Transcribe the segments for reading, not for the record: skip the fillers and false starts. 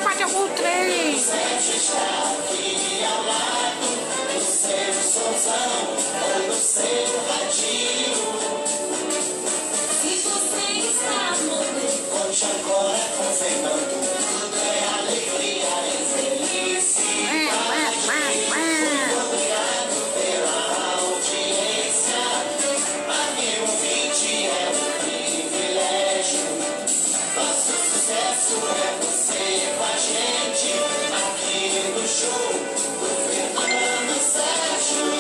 Bate o trem. Se você está morrendo, conte agora com Fernando. Tudo é alegria e felicidade. Obrigado pela audiência. Aqui o 20 é um privilégio. Nosso sucesso é você com a gente. Aqui no show do Fernando Sérgio.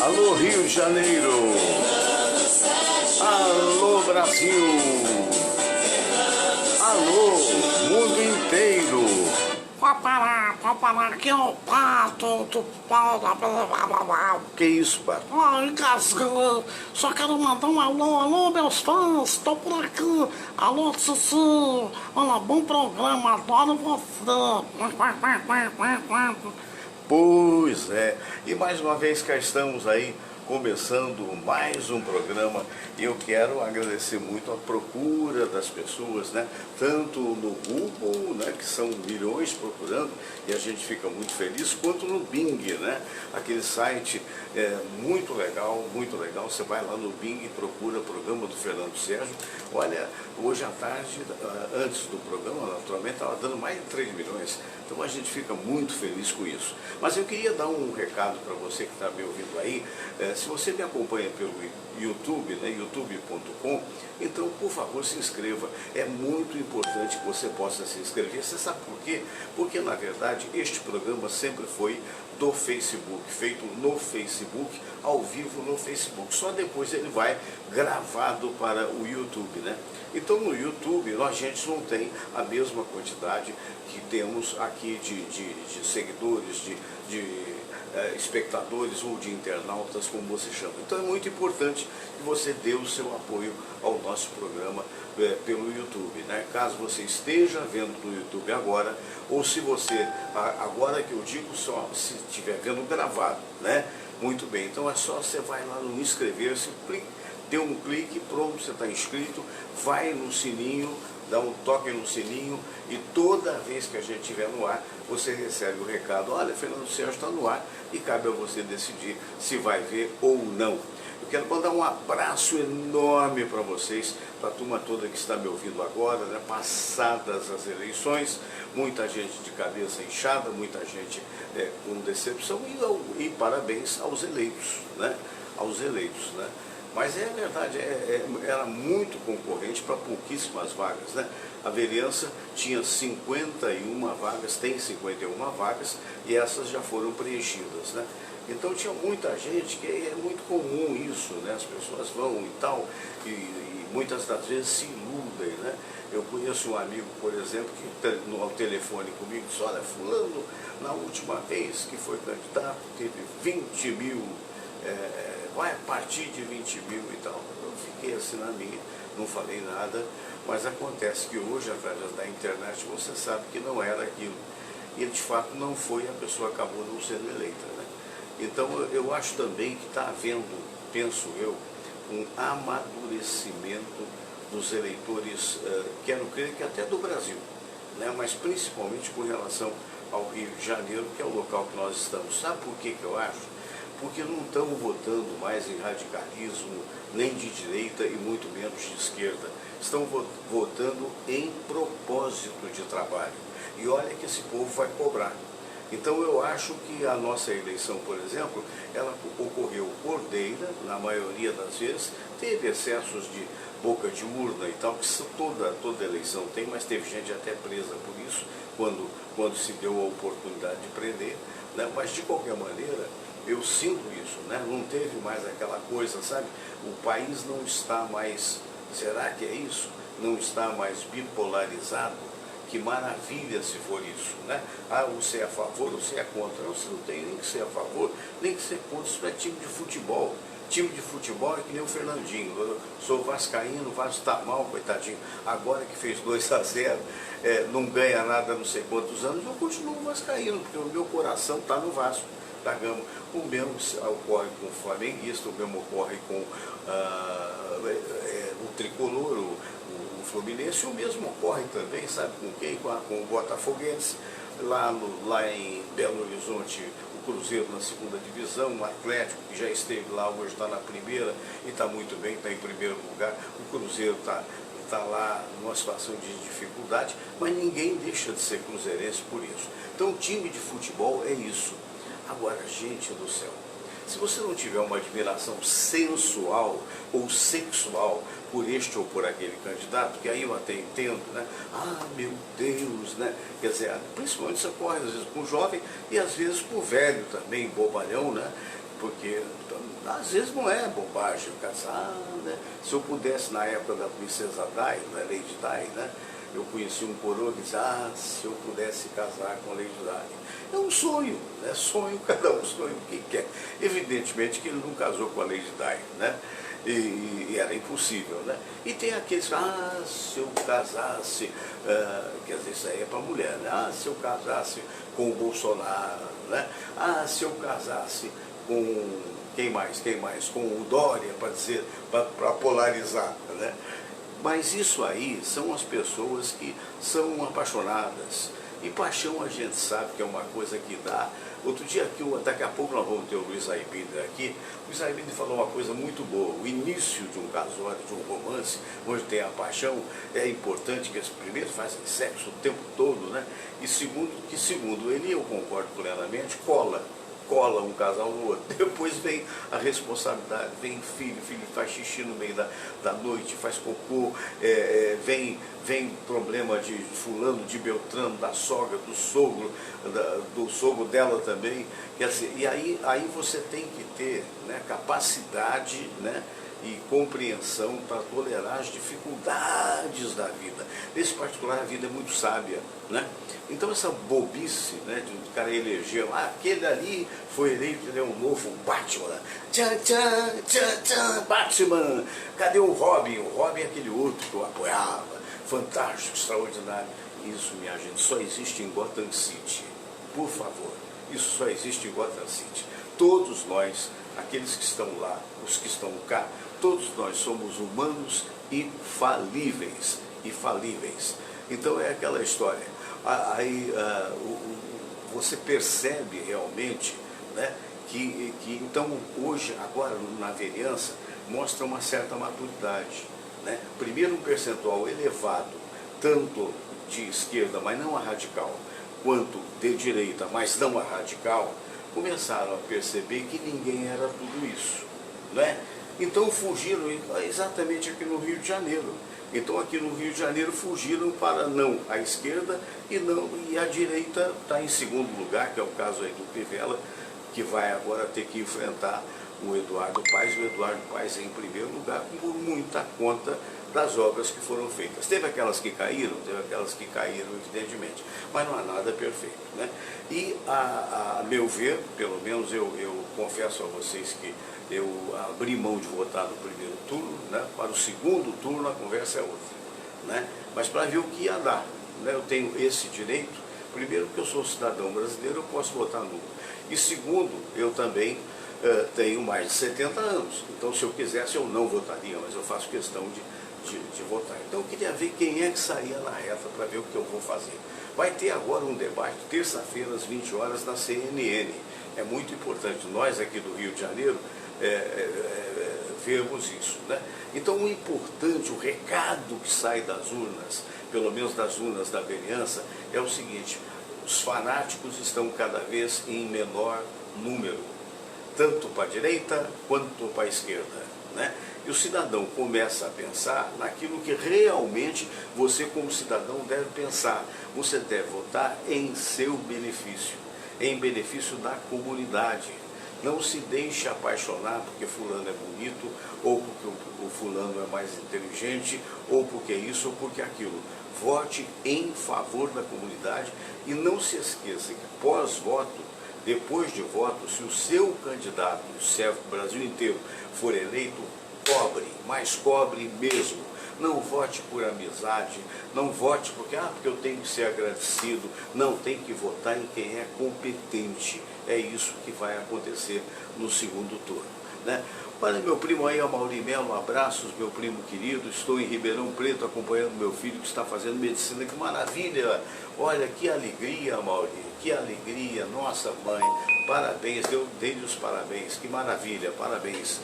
Alô Rio de Janeiro. Alô Brasil. Alô mundo inteiro. Pode parar, que eu pato do pau da blá. Que isso, Pato? Ai, engasgou. Só quero mandar um alô, meus fãs, tô por aqui. Alô, Sussu. Olha, bom programa, adoro você. Pois é, e mais uma vez cá estamos aí, começando mais um programa. E eu quero agradecer muito a procura das pessoas, né? Tanto no Google, né, que são milhões procurando, e a gente fica muito feliz, quanto no Bing, né? Aquele site muito legal, muito legal. Você vai lá no Bing e procura o programa do Fernando Sérgio. Olha, hoje à tarde, antes do programa, naturalmente, estava dando mais de 3 milhões. Então a gente fica muito feliz com isso. Mas eu queria dar um recado para você que está me ouvindo aí. Se você me acompanha pelo YouTube, né, youtube.com, então por favor se inscreva. É muito importante que você possa se inscrever. Você sabe por quê? Porque na verdade este programa sempre foi do Facebook, feito no Facebook, ao vivo no Facebook. Só depois ele vai gravado para o YouTube, né? Então no YouTube a gente não tem a mesma quantidade que temos aqui de seguidores, de espectadores ou de internautas, como você chama. Então é muito importante que você dê o seu apoio ao nosso programa pelo YouTube, né? Caso você esteja vendo no YouTube agora, ou se você, agora que eu digo, só se estiver vendo gravado, né? Muito bem, então é só você vai lá no inscrever-se, dê um clique, pronto, você está inscrito, vai no sininho, dá um toque no sininho e toda vez que a gente estiver no ar, você recebe o recado: olha, Fernando Sérgio está no ar, e cabe a você decidir se vai ver ou não. Eu quero mandar um abraço enorme para vocês, para a turma toda que está me ouvindo agora, né? Passadas as eleições, muita gente de cabeça inchada, muita gente com decepção, e parabéns aos eleitos, né? Aos eleitos, né? Mas é verdade, era muito concorrente para pouquíssimas vagas, né? A vereança tinha 51 vagas, tem 51 vagas, e essas já foram preenchidas, né? Então tinha muita gente, que é muito comum isso, né? As pessoas vão e tal, e muitas das vezes se iludem, né? Eu conheço um amigo, por exemplo, que no telefone comigo disse: olha, fulano, na última vez que foi candidato, teve 20 mil, vai a partir de 20 mil e tal. Eu fiquei assim na minha, não falei nada, mas acontece que hoje, através da internet, você sabe que não era aquilo. E de fato não foi, a pessoa acabou não sendo eleita, né? Então eu acho também que está havendo, penso eu, um amadurecimento dos eleitores, quero crer que até do Brasil, né? Mas principalmente com relação ao Rio de Janeiro, que é o local que nós estamos. Sabe por que eu acho? Porque não estão votando mais em radicalismo, nem de direita e muito menos de esquerda. Estão votando em propósito de trabalho. E olha que esse povo vai cobrar. Então eu acho que a nossa eleição, por exemplo, ela ocorreu ordeira, na maioria das vezes, teve excessos de boca de urna e tal, que toda eleição tem, mas teve gente até presa por isso, quando se deu a oportunidade de prender, né? Mas de qualquer maneira, eu sinto isso, né? Não teve mais aquela coisa, sabe? O país não está mais, será que é isso? Não está mais bipolarizado? Que maravilha se for isso, né? Ah, você é a favor, você é contra. Você não tem nem que ser a favor, nem que ser contra. Isso é time de futebol. Time de futebol é que nem o Fernandinho. Eu sou vascaíno, o Vasco está mal, coitadinho. Agora que fez 2-0, não ganha nada há não sei quantos anos, eu continuo vascaíno, porque o meu coração está no Vasco. da Gama. O mesmo ocorre com o flamenguista, o mesmo ocorre com o tricolor, o Fluminense, o mesmo ocorre também, sabe com quem? Com o Botafoguense, lá em Belo Horizonte, o Cruzeiro na segunda divisão, o Atlético, que já esteve lá, hoje está na primeira e está muito bem, está em primeiro lugar. O Cruzeiro está lá numa situação de dificuldade, mas ninguém deixa de ser cruzeirense por isso. Então, o time de futebol é isso. Agora, gente do céu, se você não tiver uma admiração sensual ou sexual por este ou por aquele candidato, que aí eu até entendo, né? Ah, meu Deus, né? Quer dizer, principalmente isso ocorre às vezes com o jovem e às vezes com o velho também, bobalhão, né? Porque às vezes não é bobagem casar, né? Se eu pudesse, na época da princesa Di, né? Lady Di, né? Eu conheci um coroa que dizia, se eu pudesse casar com Lady Di. É um sonho, né? Sonho, cada um sonha o que quer. Evidentemente que ele não casou com a Lady Di, né? E era impossível, né? E tem aqueles, se eu casasse, quer dizer, isso aí é para mulher, né? Se eu casasse com o Bolsonaro, né? Se eu casasse com quem mais? Com o Dória, para dizer, para polarizar, né? Mas isso aí são as pessoas que são apaixonadas. E paixão a gente sabe que é uma coisa que dá. Outro dia aqui, daqui a pouco nós vamos ter o Luiz Aibinder aqui. O Luiz Aibinder falou uma coisa muito boa. O início de um casório, de um romance, onde tem a paixão, é importante que eles primeiro fazem sexo o tempo todo, né? E segundo ele, eu concordo plenamente, cola um casal no outro. Depois vem a responsabilidade, vem filho faz xixi no meio da noite, faz cocô, vem problema de fulano, de Beltrano, da sogra, do sogro dela também. Quer dizer, e aí você tem que ter, né, capacidade, né, e compreensão para tolerar as dificuldades da vida. Nesse particular, a vida é muito sábia, né? Então, essa bobice, né, de um cara eleger, aquele ali foi eleito, ele é um novo Batman. Tchan, tchan, tchan, tchan, Batman. Cadê o Robin? O Robin é aquele outro que eu apoiava. Fantástico, extraordinário. Isso, minha gente, só existe em Gotham City. Por favor, isso só existe em Gotham City. Todos nós, aqueles que estão lá, os que estão cá, todos nós somos humanos e falíveis. Então é aquela história. Aí você percebe realmente, né, que então hoje, agora na vereança, mostra uma certa maturidade, né? Primeiro um percentual elevado, tanto de esquerda, mas não a radical, quanto de direita, mas não a radical, começaram a perceber que ninguém era tudo isso, né? Então fugiram exatamente aqui no Rio de Janeiro. Então aqui no Rio de Janeiro fugiram para não a esquerda e a direita está em segundo lugar, que é o caso aí do Crivella, que vai agora ter que enfrentar o Eduardo Paes. O Eduardo Paes é em primeiro lugar por muita conta das obras que foram feitas. Teve aquelas que caíram, evidentemente, mas não há nada perfeito, né? E a meu ver, pelo menos eu confesso a vocês que eu abri mão de votar no primeiro turno, né? Para o segundo turno a conversa é outra, né? Mas para ver o que ia dar, né? Eu tenho esse direito, primeiro porque eu sou cidadão brasileiro, eu posso votar nulo. E segundo, eu também tenho mais de 70 anos, então se eu quisesse eu não votaria, mas eu faço questão de votar. Então eu queria ver quem é que saía na reta para ver o que eu vou fazer. Vai ter agora um debate, terça-feira às 20 horas na CNN. É muito importante, nós aqui do Rio de Janeiro, vermos isso, né? Então o importante, o recado que sai das urnas, pelo menos das urnas da vereança, é o seguinte: os fanáticos estão cada vez em menor número, tanto para a direita quanto para a esquerda, né? E o cidadão começa a pensar naquilo que realmente você, como cidadão, deve pensar. Você deve votar em seu benefício, em benefício da comunidade. Não se deixe apaixonar porque fulano é bonito, ou porque o fulano é mais inteligente, ou porque isso, ou porque aquilo. Vote em favor da comunidade e não se esqueça que pós-voto, depois de voto, se o seu candidato, serve para o Brasil inteiro, for eleito, cobre, mas cobre mesmo. Não vote por amizade, não vote porque eu tenho que ser agradecido. Não, tem que votar em quem é competente, é isso que vai acontecer no segundo turno, né? Olha, meu primo aí, Amaury Melo, abraços, meu primo querido. Estou em Ribeirão Preto acompanhando meu filho que está fazendo medicina. Que maravilha! Olha, que alegria, Amaury, que alegria. Nossa, mãe, parabéns, eu dei-lhe os parabéns, que maravilha, parabéns.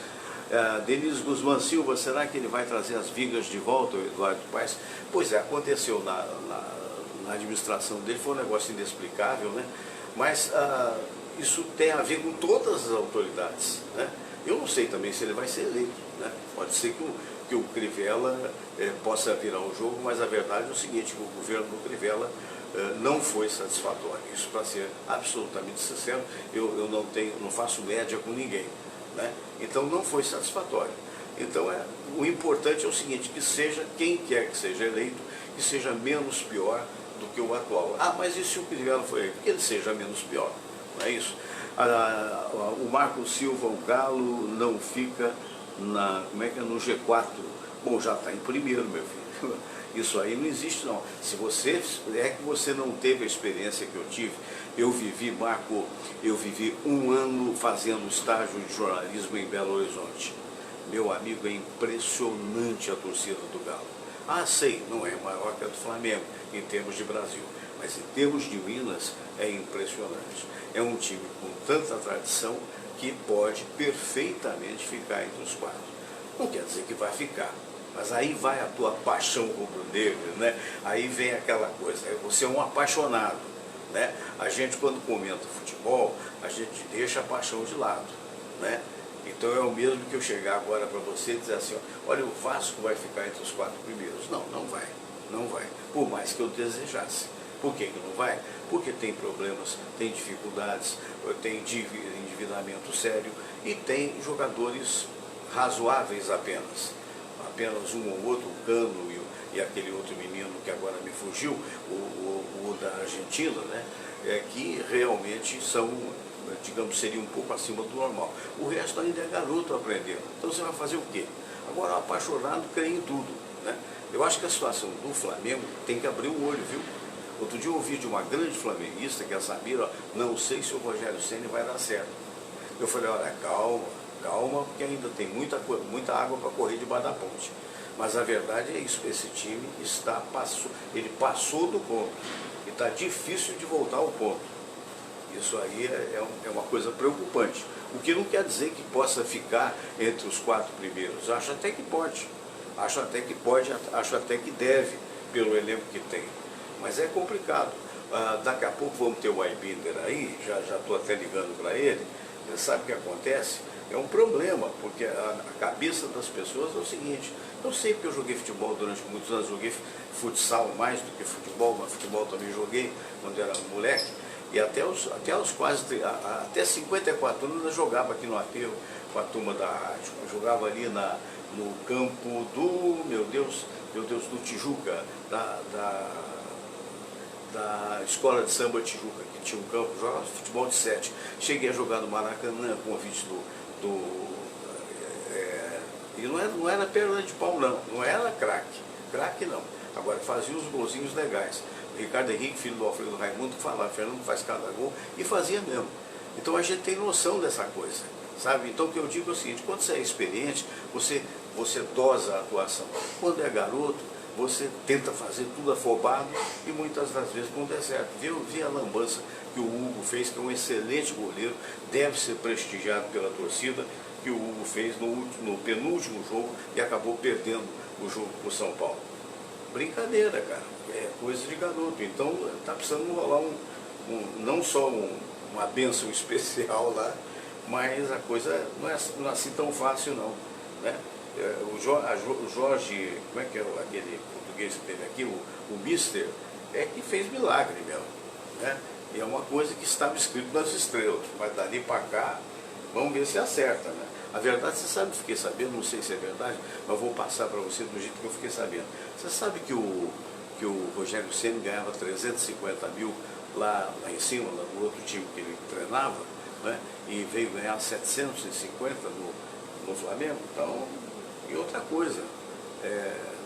Denise Guzmán Silva, será que ele vai trazer as vigas de volta, o Eduardo Paes? Pois é, aconteceu na administração dele, foi um negócio inexplicável, né? Mas isso tem a ver com todas as autoridades, né? Eu não sei também se ele vai ser eleito, né? Pode ser que o Crivella possa virar o jogo, mas a verdade é o seguinte, que o governo do Crivella não foi satisfatório. Isso, para ser absolutamente sincero, eu não faço média com ninguém, né? Então não foi satisfatório. Então o importante é o seguinte, que seja quem quer que seja eleito, que seja menos pior do que o atual. Mas e se o Crivella foi eleito? Que ele seja menos pior, não é isso? O Marco Silva, o Galo não fica no G4. Bom, já está em primeiro, meu filho. Isso aí não existe, não. Se você que você não teve a experiência que eu tive, eu vivi, Marco, eu vivi 1 ano fazendo estágio de jornalismo em Belo Horizonte. Meu amigo, é impressionante a torcida do Galo. Sei, não é maior que a do Flamengo, em termos de Brasil, mas em termos de Minas, é impressionante. É um time com tanta tradição que pode perfeitamente ficar entre os 4. Não quer dizer que vai ficar, mas aí vai a tua paixão rubro-negra, né? Aí vem aquela coisa, você é um apaixonado, né? A gente, quando comenta futebol, a gente deixa a paixão de lado, né? Então é o mesmo que eu chegar agora para você e dizer assim, olha, o Vasco vai ficar entre os 4 primeiros. Não, não vai, não vai, por mais que eu desejasse. Por que não vai? Porque tem problemas, tem dificuldades, tem endividamento sério e tem jogadores razoáveis apenas. Apenas um ou outro, o Cano e aquele outro menino que agora me fugiu, o da Argentina, né? Que realmente são, digamos, seria um pouco acima do normal. O resto ainda é garoto aprendendo. Então você vai fazer o quê? Agora, o apaixonado crê em tudo, né? Eu acho que a situação do Flamengo tem que abrir o olho, viu? Outro dia eu ouvi de uma grande flamenguista, que é a Samira, não sei se o Rogério Ceni vai dar certo. Eu falei, olha, calma, calma, porque ainda tem muita água para correr debaixo da ponte. Mas a verdade é isso, esse time ele passou do ponto. E está difícil de voltar ao ponto. Isso aí é uma coisa preocupante. O que não quer dizer que possa ficar entre os 4 primeiros. Acho até que pode. Acho até que deve, pelo elenco que tem. Mas é complicado. Daqui a pouco vamos ter o Aibinder aí, já estou até ligando para ele. Você sabe o que acontece? É um problema, porque a cabeça das pessoas é o seguinte, eu sei porque eu joguei futebol durante muitos anos, joguei futsal mais do que futebol, mas futebol também joguei quando era moleque, e até os quase, até 54 anos eu jogava aqui no Aterro com a turma da rádio, eu jogava ali no campo do, meu Deus, do Tijuca, da Escola de Samba Tijuca, que tinha um campo, jogava futebol de 7. Cheguei a jogar no Maracanã, convite e não era perna de pau, não era craque não. Agora fazia os golzinhos legais. O Ricardo Henrique, filho do Alfredo Raimundo, que falava, Fernando faz cada gol, e fazia mesmo. Então a gente tem noção dessa coisa, sabe? Então o que eu digo é o seguinte, quando você é experiente, você dosa a atuação. Quando é garoto, você tenta fazer tudo afobado e muitas das vezes não der certo. Vi a lambança que o Hugo fez, que é um excelente goleiro, deve ser prestigiado pela torcida, que o Hugo fez no penúltimo jogo e acabou perdendo o jogo para o São Paulo. Brincadeira, cara, é coisa de garoto. Então está precisando rolar não só uma bênção especial lá, mas a coisa não é assim tão fácil não, né? O Jorge, como é que é aquele português que teve aqui, o Mister, que fez milagre mesmo, né? E é uma coisa que estava escrito nas estrelas, mas dali para cá, vamos ver se acerta, né? A verdade, você sabe, fiquei sabendo, não sei se é verdade, mas vou passar para você do jeito que eu fiquei sabendo. Você sabe que o Rogério Ceni ganhava 350 mil lá em cima, no outro time que ele treinava, né? E veio ganhar 750 no Flamengo? Então, e outra coisa,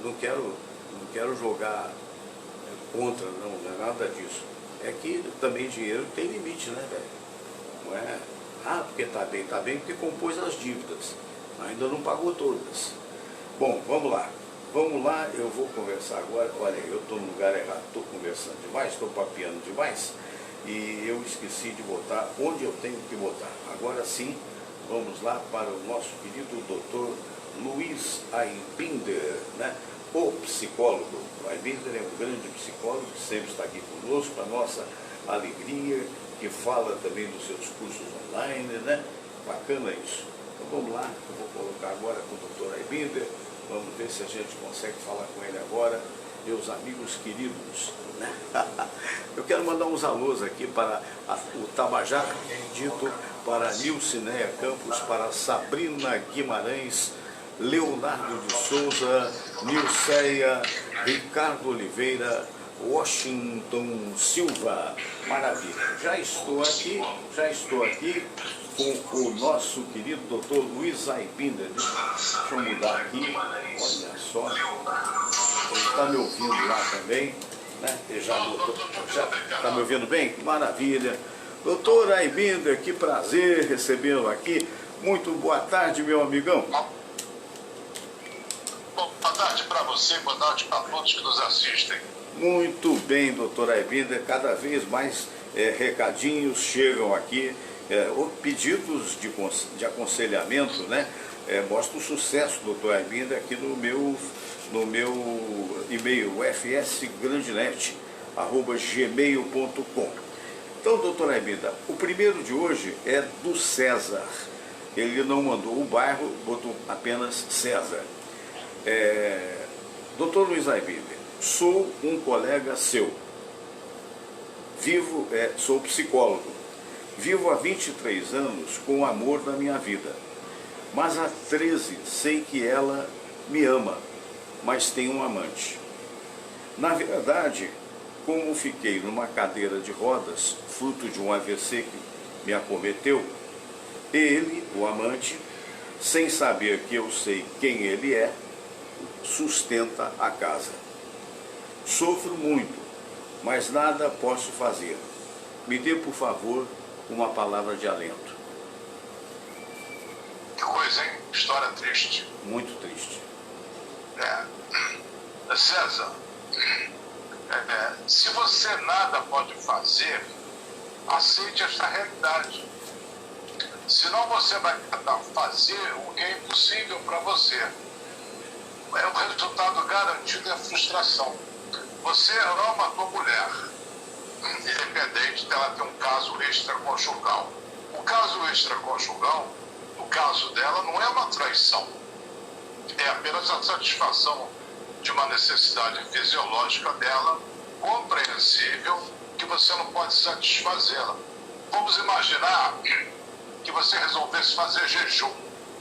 não quero jogar contra, não é nada disso. É que também dinheiro tem limite, né, velho? não é? Ah, porque está bem porque compôs as dívidas, ainda não pagou todas. Bom, vamos lá, eu vou conversar agora. Olha, eu estou no lugar errado, estou conversando demais, estou papeando demais, e eu esqueci de botar onde eu tenho que botar. Agora sim, vamos lá para o nosso querido doutor Luiz Aibinder, né? O psicólogo. O Aibinder é um grande psicólogo que sempre está aqui conosco, para nossa alegria, que fala também dos seus cursos online, né? Bacana isso. Então vamos lá, eu vou colocar agora com o doutor Aibinder, vamos ver se a gente consegue falar com ele agora, meus amigos queridos, né? Eu quero mandar uns alôs aqui para o Tabajara Dito, para Nilcinéia Campos, para Sabrina Guimarães, Leonardo de Souza, Nilceia, Ricardo Oliveira, Washington Silva. Maravilha. Já estou aqui com o nosso querido doutor Luiz Aibinder. Deixa eu mudar aqui, olha só. Ele está me ouvindo lá também, né? Ele já está me ouvindo bem? Maravilha. Doutor Aibinder, que prazer recebê-lo aqui. Muito boa tarde, meu amigão. Boa tarde para você, boa tarde para todos que nos assistem. Muito bem, doutor Aibinder, cada vez mais recadinhos chegam aqui, pedidos de aconselhamento, né? Mostra o sucesso, doutor Aibinder, aqui no meu e-mail, fsgrandenet@gmail.com. Então, doutor Aibinder, o primeiro de hoje é do César. Ele não mandou o bairro, botou apenas César. Doutor Luiz Aibinder, sou um colega seu, sou psicólogo, vivo há 23 anos com o amor da minha vida, mas há 13 sei que ela me ama, mas tem um amante. Na verdade, como fiquei numa cadeira de rodas, fruto de um AVC que me acometeu, ele, o amante, sem saber que eu sei quem ele é, sustenta a casa. Sofro muito, mas nada posso fazer. Me dê, por favor, uma palavra de alento. Que coisa, hein? História triste. Muito triste. César, se você nada pode fazer, aceite esta realidade. Senão você vai tentar fazer o que é impossível para você. O resultado garantido é a frustração. Você ama a tua mulher, independente dela ter um caso extraconjugal. O caso extraconjugal, no caso dela, não é uma traição. É apenas a satisfação de uma necessidade fisiológica dela, compreensível, que você não pode satisfazê-la. Vamos imaginar que você resolvesse fazer jejum.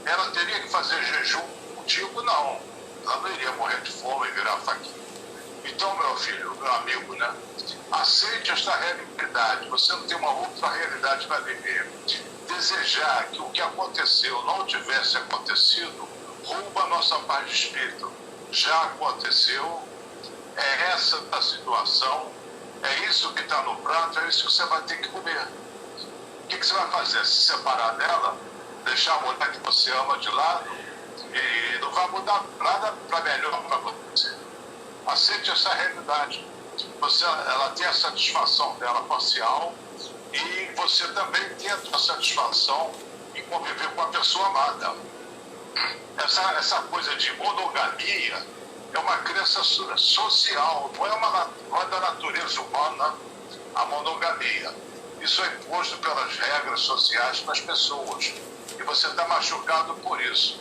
Ela teria que fazer jejum contigo? Não. Ela não iria morrer de fome e virar faquinha. Então, meu filho, meu amigo, né? Aceite esta realidade. Você não tem uma outra realidade para viver. Desejar que o que aconteceu não tivesse acontecido rouba a nossa paz de espírito. Já aconteceu, é essa a situação, é isso que está no prato, é isso que você vai ter que comer. O que você vai fazer? Se separar dela? Deixar a mulher que você ama de lado? E não vai mudar nada para melhor para você. Aceite essa realidade. Ela tem a satisfação dela parcial e você também tem a sua satisfação em conviver com a pessoa amada. Essa coisa de monogamia é uma crença social, não é da natureza humana a monogamia. Isso é imposto pelas regras sociais para as pessoas. E você está machucado por isso.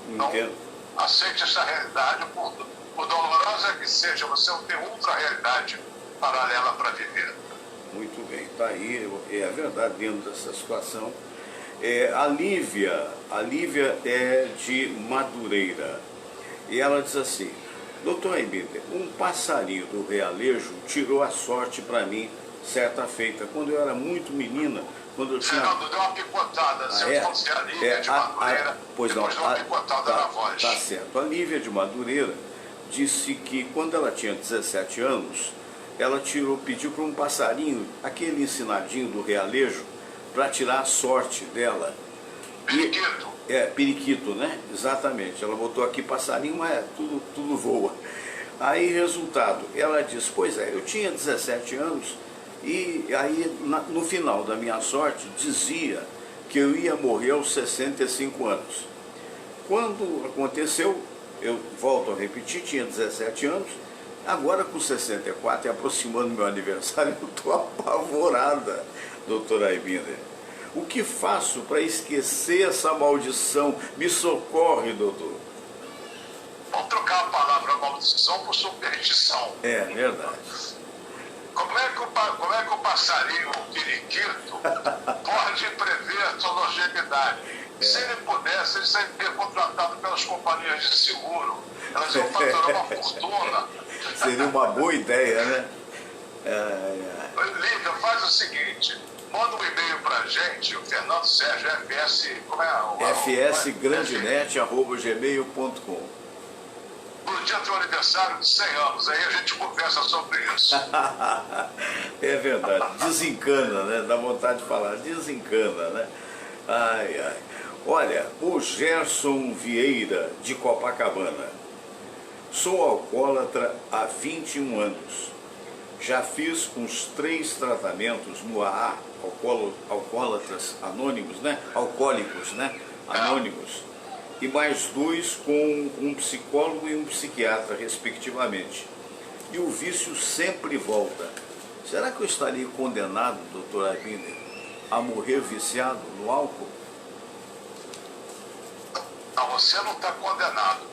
Então, aceite essa realidade, por dolorosa que seja, você não tem outra realidade paralela para viver. Muito bem, está aí, é a verdade dentro dessa situação. A Lívia é de Madureira, e ela diz assim: doutor Aibinder, um passarinho do Realejo tirou a sorte para mim certa feita, quando eu era muito menina, quando eu tinha... Fernando, deu uma picotada, se eu fosse a Lívia de Madureira, pois não, deu uma picotada na voz. Tá certo, a Lívia de Madureira disse que quando ela tinha 17 anos, ela pediu para um passarinho, aquele ensinadinho do Realejo, para tirar a sorte dela. Periquito. Periquito, né? Exatamente. Ela botou aqui passarinho, mas tudo voa. Aí, resultado, ela disse, pois é, eu tinha 17 anos e aí no final da minha sorte dizia que eu ia morrer aos 65 anos. Quando aconteceu, eu volto a repetir, tinha 17 anos, agora com 64 e aproximando meu aniversário, eu estou apavorada, doutora Aybinder. O que faço para esquecer essa maldição? Me socorre, doutor. Vamos trocar a palavra maldição por superstição. É verdade. Como é que o passarinho, o periquito, pode prever a sua longevidade? Se ele pudesse, ele seria contratado pelas companhias de seguro. Elas iam faturar uma fortuna. Seria uma boa ideia, né? Lívia, faz o seguinte, manda um e-mail pra gente, o Fernando Sérgio, FS, como é? fsgrandenet@gmail.com. No dia do teu aniversário de 100 anos, aí a gente conversa sobre isso. É verdade, desencana, né? Dá vontade de falar, desencana, né? Ai, ai. Olha, o Gerson Vieira, de Copacabana. Sou alcoólatra há 21 anos. Já fiz uns 3 tratamentos no AA, alcoólatras anônimos, né? Alcoólicos, né? Anônimos. E mais 2 com um psicólogo e um psiquiatra, respectivamente. E o vício sempre volta. Será que eu estaria condenado, doutor Aybinder, a morrer viciado no álcool? Não, você não está condenado.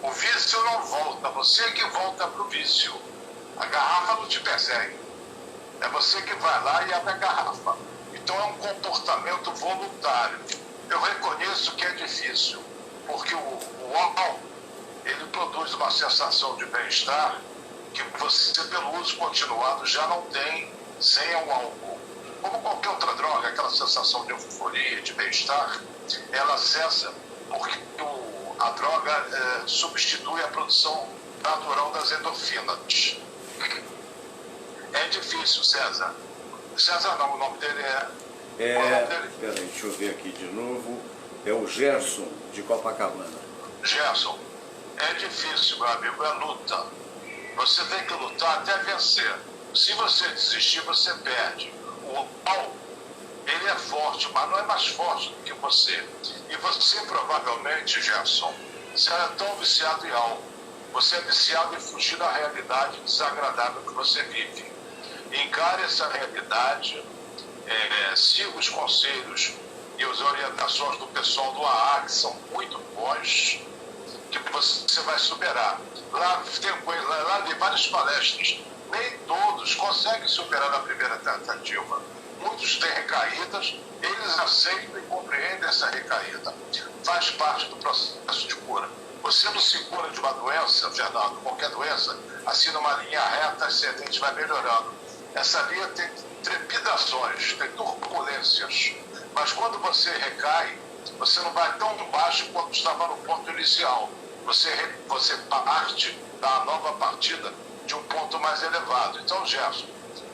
O vício não volta, você que volta para o vício. A garrafa não te persegue. É você que vai lá e abre a garrafa. Então é um comportamento voluntário. Eu reconheço que é difícil, porque o álcool, ele produz uma sensação de bem-estar que você, pelo uso continuado, já não tem sem o álcool. Como qualquer outra droga, aquela sensação de euforia, de bem-estar, ela cessa porque a droga substitui a produção natural das endorfinas. É difícil, César. César não, o nome dele é... Peraí, deixa eu ver aqui de novo. É o Gerson, de Copacabana. Gerson, é difícil, meu amigo, é luta. Você tem que lutar até vencer. Se você desistir, você perde. O álcool, ele é forte, mas não é mais forte do que você. E você, provavelmente, Gerson, você é tão viciado em álcool. Você é viciado em fugir da realidade desagradável que você vive. Encare essa realidade, siga os conselhos e as orientações do pessoal do AA, que são muito bons, que você vai superar. Lá tem várias palestras. Nem todos conseguem superar na primeira tentativa. Muitos têm recaídas, eles aceitam e compreendem essa recaída. Faz parte do processo de cura. Você não se cura de uma doença, Fernando, qualquer doença, assim numa linha reta, ascendente, vai melhorando. Essa linha tem trepidações, tem turbulências. Mas quando você recai, você não vai tão baixo quanto estava no ponto inicial. Você parte da nova partida de um ponto mais elevado. Então, Gerson,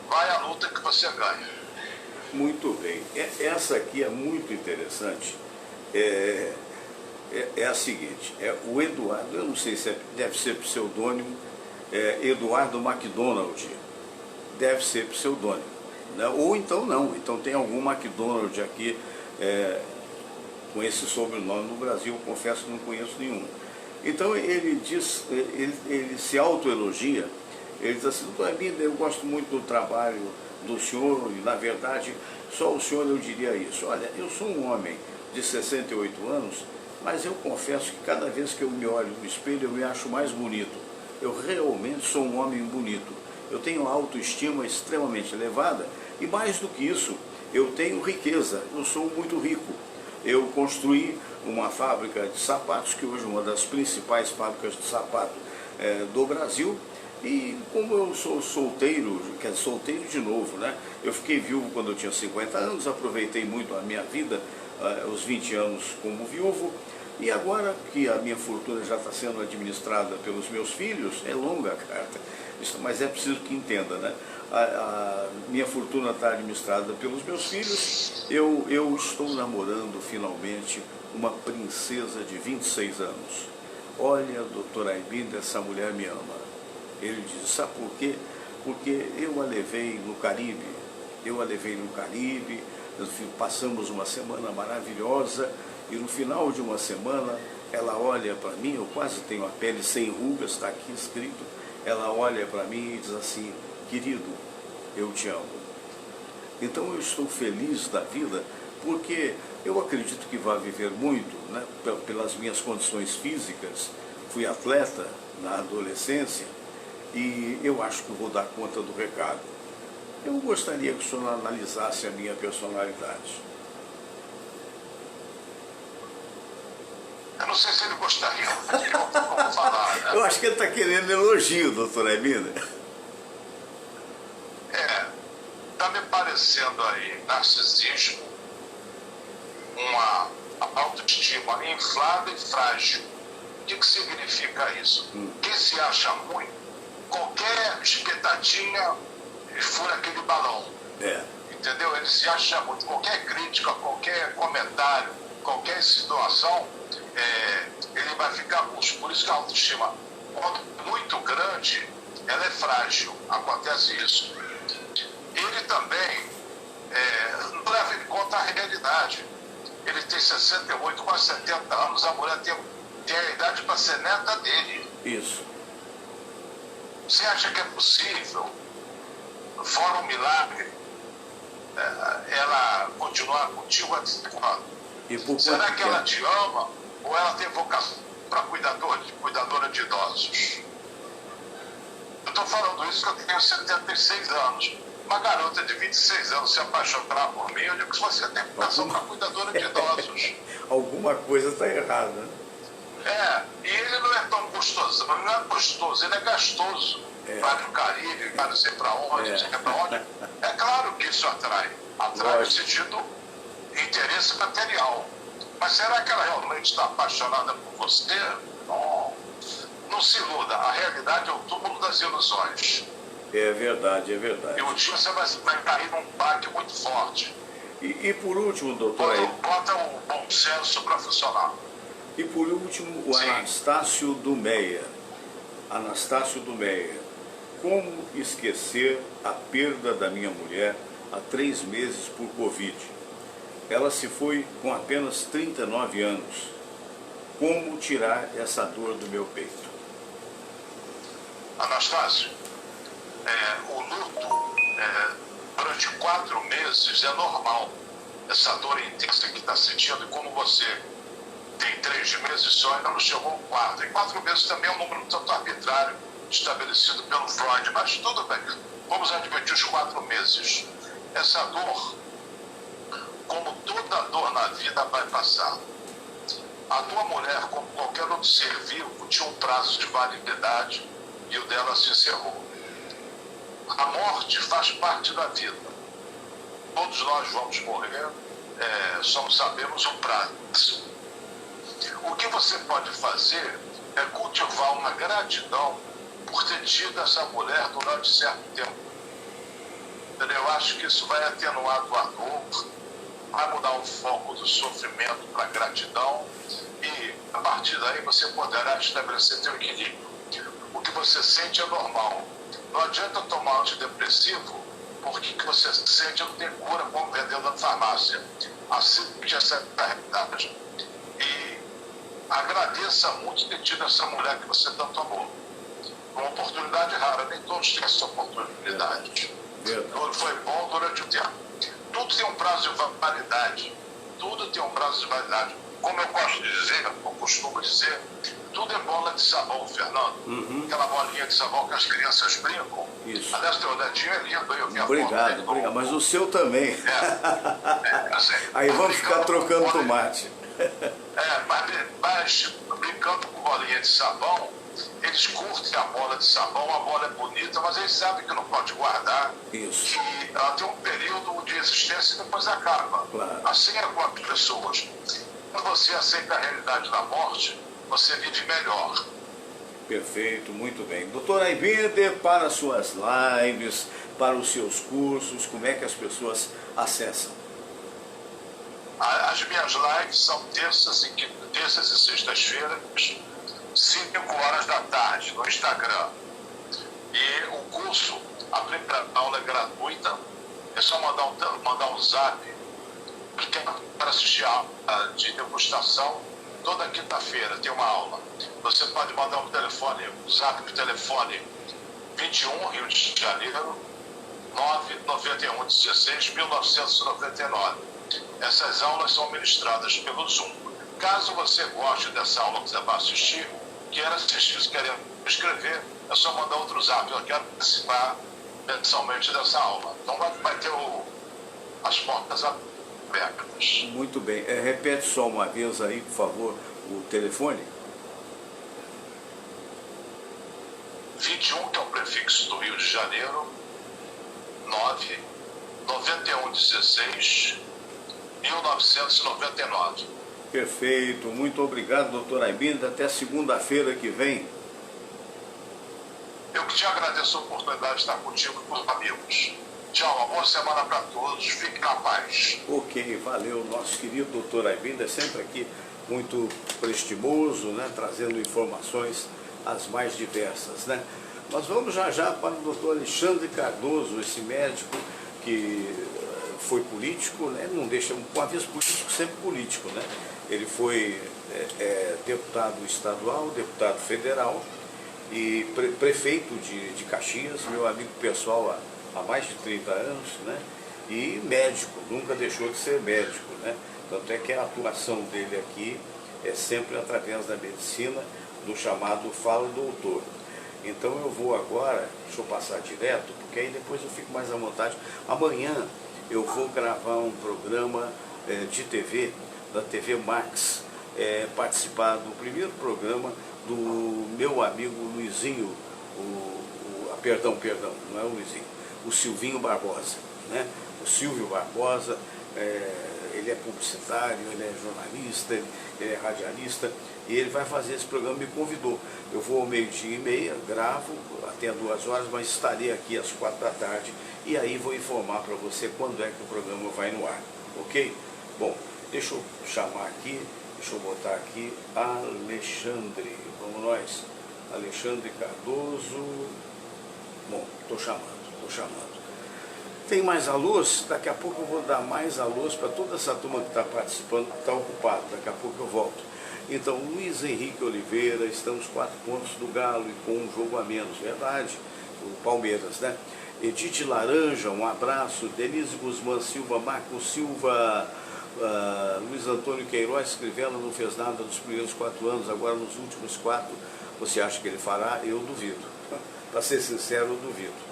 vai à luta que você ganha. Muito bem. Essa aqui é muito interessante. É a seguinte, o Eduardo, eu não sei se deve ser pseudônimo, Eduardo McDonald, deve ser pseudônimo, né? Ou então não, então tem algum McDonald aqui com esse sobrenome no Brasil, eu confesso que não conheço nenhum. Então ele diz, ele se autoelogia, ele diz assim, doutor Aybinder, eu gosto muito do trabalho do senhor, e na verdade só o senhor eu diria isso. Olha, eu sou um homem de 68 anos, mas eu confesso que cada vez que eu me olho no espelho eu me acho mais bonito. Eu realmente sou um homem bonito. Eu tenho autoestima extremamente elevada e mais do que isso, eu tenho riqueza, eu sou muito rico. Eu construí uma fábrica de sapatos, que hoje é uma das principais fábricas de sapato do Brasil. E como eu sou solteiro, quer dizer, solteiro de novo, né? Eu fiquei viúvo quando eu tinha 50 anos, aproveitei muito a minha vida, os 20 anos como viúvo, e agora que a minha fortuna já está sendo administrada pelos meus filhos, é longa a carta, mas é preciso que entenda, né? a minha fortuna está administrada pelos meus filhos. Eu estou namorando finalmente uma princesa de 26 anos. Olha, doutor Arminda, essa mulher me ama. Ele diz, sabe por quê? Porque eu a levei no Caribe. Passamos uma semana maravilhosa e no final de uma semana ela olha para mim, eu quase tenho a pele sem rugas, está aqui escrito, ela olha para mim e diz assim, querido, eu te amo. Então eu estou feliz da vida, porque eu acredito que vai viver muito, né, pelas minhas condições físicas. Fui atleta na adolescência e eu acho que vou dar conta do recado. Eu gostaria que o senhor analisasse a minha personalidade. Eu não sei se ele gostaria de como falar, né? Eu acho que ele está querendo elogio, doutor Arminda. Está me parecendo aí narcisismo, uma autoestima inflada e frágil. O que significa isso? Quem se acha muito, qualquer espetadinha fura aquele balão. Entendeu? Ele se acha muito. Qualquer crítica, qualquer comentário, qualquer situação, ele vai ficar murcho. Por isso que a autoestima, quando muito grande, ela é frágil. Acontece isso. Ele também não leva em conta a realidade. Ele tem 68, quase 70 anos, a mulher tem a idade para ser neta dele. Isso. Você acha que é possível, fora um milagre, ela continuar contigo até quando? Será que ela te ama ou ela tem vocação para cuidadora de idosos? Eu estou falando isso que eu tenho 76 anos. Uma garota de 26 anos se apaixonar por mim, eu digo que você tem vocação para cuidadora de idosos. Alguma coisa está errada, né? E ele não é tão gostoso, ele não é gostoso, ele é gastoso. Vai para o Caribe, vai não sei para onde, não sei para onde. É claro que isso atrai no sentido de interesse material. Mas será que ela realmente está apaixonada por você? Não se iluda, a realidade é o túmulo das ilusões. É verdade, é verdade. E um dia você vai cair num baque muito forte. E por último, doutor... Bota o bom senso para funcionar. E por último, o Anastácio do Meia. Anastácio do Meia. Como esquecer a perda da minha mulher há 3 meses por Covid? Ela se foi com apenas 39 anos. Como tirar essa dor do meu peito? Anastácio, o luto durante 4 meses é normal. Essa dor intensa que está sentindo, e como você tem 3 meses só, ainda não chegou ao 4. E 4 meses também é um número tanto arbitrário, estabelecido pelo Freud, mas tudo bem. Vamos admitir os 4 meses. Essa dor, como toda dor na vida, vai passar. A tua mulher, como qualquer outro ser vivo, tinha um prazo de validade e o dela se encerrou. A morte faz parte da vida. Todos nós vamos morrer, só sabemos o prazo. O que você pode fazer é cultivar uma gratidão por ter tido essa mulher durante certo tempo. Eu acho que isso vai atenuar a tua dor, vai mudar o foco do sofrimento para a gratidão e, a partir daí, você poderá estabelecer teu equilíbrio. O que você sente é normal. Não adianta tomar antidepressivo porque o que você sente não tem cura como vendendo na farmácia. Aceite essa realidade. E agradeça muito ter tido essa mulher que você tanto amou. Uma oportunidade rara, nem todos têm essa oportunidade. Foi bom durante o tempo. Tudo tem um prazo de validade. Tudo tem um prazo de validade. Como eu gosto de dizer, eu costumo dizer, tudo é bola de sabão, Fernando. Aquela bolinha de sabão que as crianças brincam. Isso. Aliás, teu netinho é lindo, eu vi a Obrigado, foto. obrigado. Mas o seu também. Assim, Aí vamos ficar trocando tomate. Mas brincando com bolinha de sabão, eles curtem a bola de sabão, a bola é bonita, mas eles sabem que não pode guardar. Isso. Que ela tem um período de existência e depois acaba. Claro. Assim é com as pessoas. Quando você aceita a realidade da morte, você vive melhor. Perfeito, muito bem. Doutor Aybinder, para suas lives, para os seus cursos, como é que as pessoas acessam? As minhas lives são terças e sextas-feiras, 5 horas da tarde, no Instagram. E o curso, a primeira aula é gratuita, é só mandar um zap para assistir a aula de degustação. Toda quinta-feira tem uma aula. Você pode mandar um zap para o telefone 21, Rio de Janeiro, 991 16 1999. Essas aulas são ministradas pelo Zoom. Caso você goste dessa aula que você vai assistir, queira assistir, se querer escrever, é só mandar outro zap. Eu quero participar mensalmente dessa aula. Então vai ter as portas abertas. Muito bem. Repete só uma vez aí, por favor, o telefone. 21, que é o prefixo do Rio de Janeiro, 991 16 1999. Perfeito, muito obrigado, doutor Aybinder. Até segunda-feira que vem. Eu que te agradeço a oportunidade de estar contigo e com os amigos. Tchau, uma boa semana para todos, fique na paz. Ok, valeu, nosso querido doutor Aybinder, sempre aqui muito prestimoso, né, trazendo informações as mais diversas, né. Nós vamos já para o doutor Alexandre Cardoso, esse médico que foi político, né, não deixa, uma vez político, sempre político, né. Ele foi deputado estadual, deputado federal e prefeito de Caxias, meu amigo pessoal há mais de 30 anos, né, e médico, nunca deixou de ser médico, né. Tanto é que a atuação dele aqui é sempre através da medicina, do chamado Fala Doutor. Então eu vou agora, deixa eu passar direto, porque aí depois eu fico mais à vontade. Amanhã eu vou gravar um programa de TV, da TV Max, participar do primeiro programa do meu amigo Luizinho, perdão, não é o Luizinho, o Silvinho Barbosa, né? O Silvio Barbosa, ele é publicitário, ele é jornalista, ele é radialista, e ele vai fazer esse programa, me convidou. Eu vou ao 12h30, gravo até 2 horas, mas estarei aqui às 4 da tarde, e aí vou informar para você quando é que o programa vai no ar, ok? Bom, deixa eu chamar aqui, deixa eu botar aqui Alexandre, vamos nós, Alexandre Cardoso. Bom, estou chamando. Tem mais alôs? Daqui a pouco eu vou dar mais alôs para toda essa turma que está participando, que está ocupado. Daqui a pouco eu volto. Então, Luiz Henrique Oliveira, estamos 4 pontos do Galo e com um jogo a menos. Verdade, o Palmeiras, né? Edith Laranja, um abraço. Denise Guzmán Silva, Marco Silva, Luiz Antônio Queiroz, Crivella não fez nada nos primeiros 4 anos, agora nos últimos 4, você acha que ele fará? Eu duvido. Para ser sincero, eu duvido.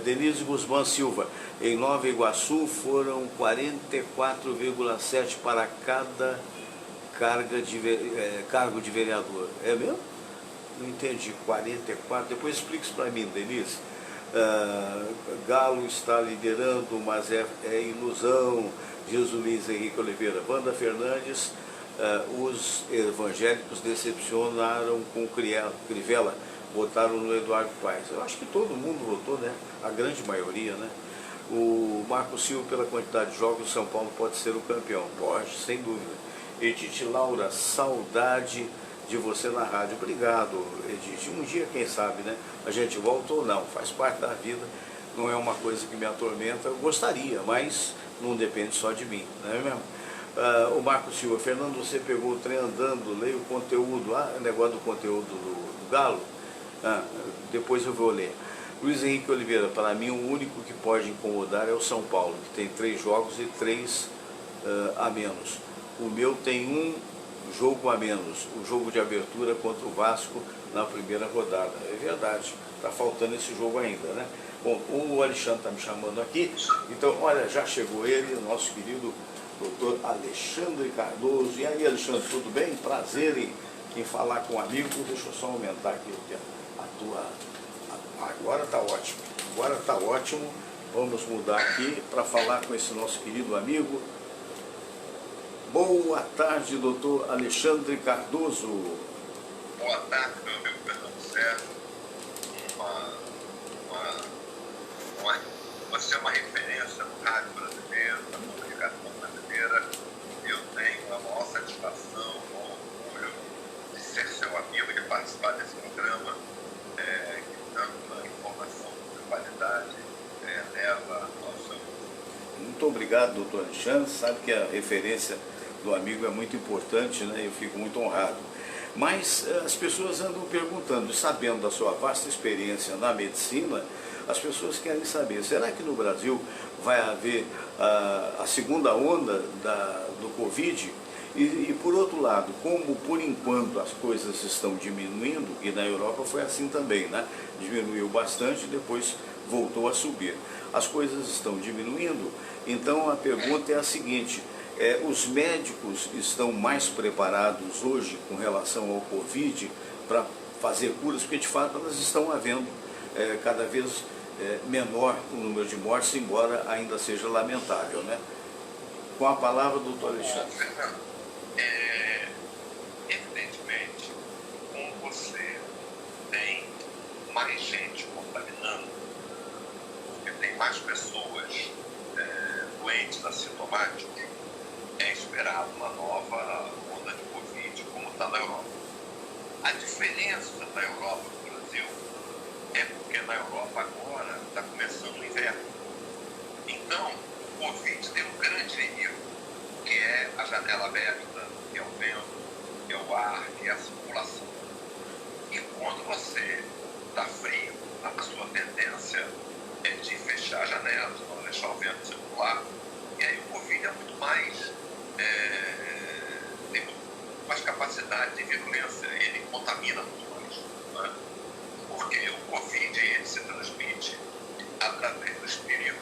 Denise Guzmán Silva, em Nova Iguaçu foram 44,7 para cada cargo de vereador. É mesmo? Não entendi, 44. Depois explica isso para mim, Denise. Galo está liderando, mas é ilusão, diz o Luiz Henrique Oliveira. Wanda Fernandes, os evangélicos decepcionaram com Crivella, votaram no Eduardo Paes. Eu acho que todo mundo votou, né? A grande maioria, né? O Marco Silva, pela quantidade de jogos, o São Paulo pode ser o campeão. Pode, sem dúvida. Edith Laura, saudade de você na rádio. Obrigado, Edith. Um dia, quem sabe, né? A gente volta ou não. Faz parte da vida. Não é uma coisa que me atormenta. Eu gostaria, mas não depende só de mim, não é mesmo? O Marco Silva, Fernando, você pegou o trem andando, leia o conteúdo. O negócio do conteúdo do Galo. Depois eu vou ler. Luiz Henrique Oliveira, para mim o único que pode incomodar é o São Paulo, que tem 3 jogos e 3 a menos. O meu tem um jogo a menos, o jogo de abertura contra o Vasco na primeira rodada. É verdade, está faltando esse jogo ainda, né? Bom, o Alexandre está me chamando aqui, então, olha, já chegou ele, o nosso querido doutor Alexandre Cardoso. E aí, Alexandre, tudo bem? Prazer em falar com um amigo. Deixa eu só aumentar aqui o tempo. Agora está ótimo. Vamos mudar aqui para falar com esse nosso querido amigo. Boa tarde, doutor Alexandre Cardoso. Boa tarde, meu amigo Fernando. Sérgio, uma, uma, você é uma referência no rádio brasileiro, na comunicação brasileira. Eu tenho a maior satisfação, o maior orgulho de ser seu amigo, de participar desse programa, que tanta informação de qualidade leva ao seu. Muito obrigado, doutor Alexandre. Sabe que a referência do amigo é muito importante, né? Eu fico muito honrado. Mas as pessoas andam perguntando, sabendo da sua vasta experiência na medicina, as pessoas querem saber, será que no Brasil vai haver a segunda onda do Covid? E por outro lado, como por enquanto as coisas estão diminuindo, e na Europa foi assim também, né? Diminuiu bastante e depois voltou a subir. As coisas estão diminuindo, então a pergunta é a seguinte: os médicos estão mais preparados hoje com relação ao Covid para fazer curas? Porque de fato elas estão havendo cada vez menor o número de mortes, embora ainda seja lamentável, né? Com a palavra, doutor Alexandre. Fernando, evidentemente, como você tem mais gente contaminando, porque tem mais pessoas doentes assintomáticos, é esperado uma nova onda de Covid, como está na Europa. A diferença da Europa para o Brasil é porque na Europa agora está começando o inverno. Então, o Covid tem um grande inimigo, que é a janela aberta, que é o vento, que é o ar, que é a circulação. E quando você está frio, a sua tendência é de fechar as janelas, não deixar o vento circular. E aí o Covid é muito mais, tem muito mais capacidade de virulência, ele contamina muito mais. Né? Porque o Covid ele se transmite através do espirito.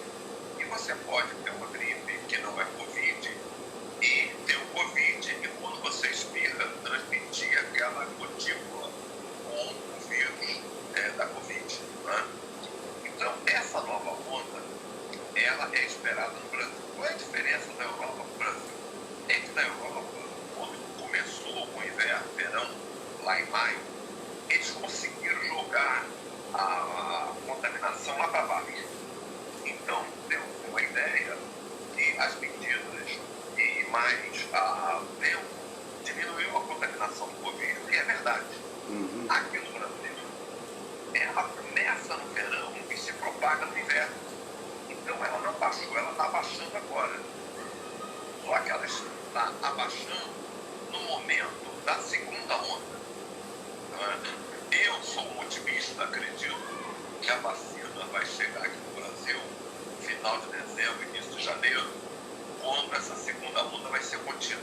E você pode ter uma gripe que não é Covid e ter o Covid e quando você espirra, transmitir aquela gotícula com o vírus da Covid. Né? Então, essa nova onda, ela é esperada no Brasil. Qual é a diferença da Europa para o Brasil? É que na Europa, quando começou o inverno, verão, lá em maio, eles conseguiram jogar a contaminação lá para baixo. Então, deu uma ideia que as medidas e mais o tempo diminuiu a contaminação do Covid, e é verdade. Aqui no Brasil, ela começa no verão e se propaga no inverno. Então, ela não baixou, ela está abaixando agora. Só que ela está abaixando no momento da segunda onda. Eu sou um otimista, acredito que a vacina vai chegar aqui no Brasil final de dezembro, início de janeiro, quando essa segunda onda vai ser contida.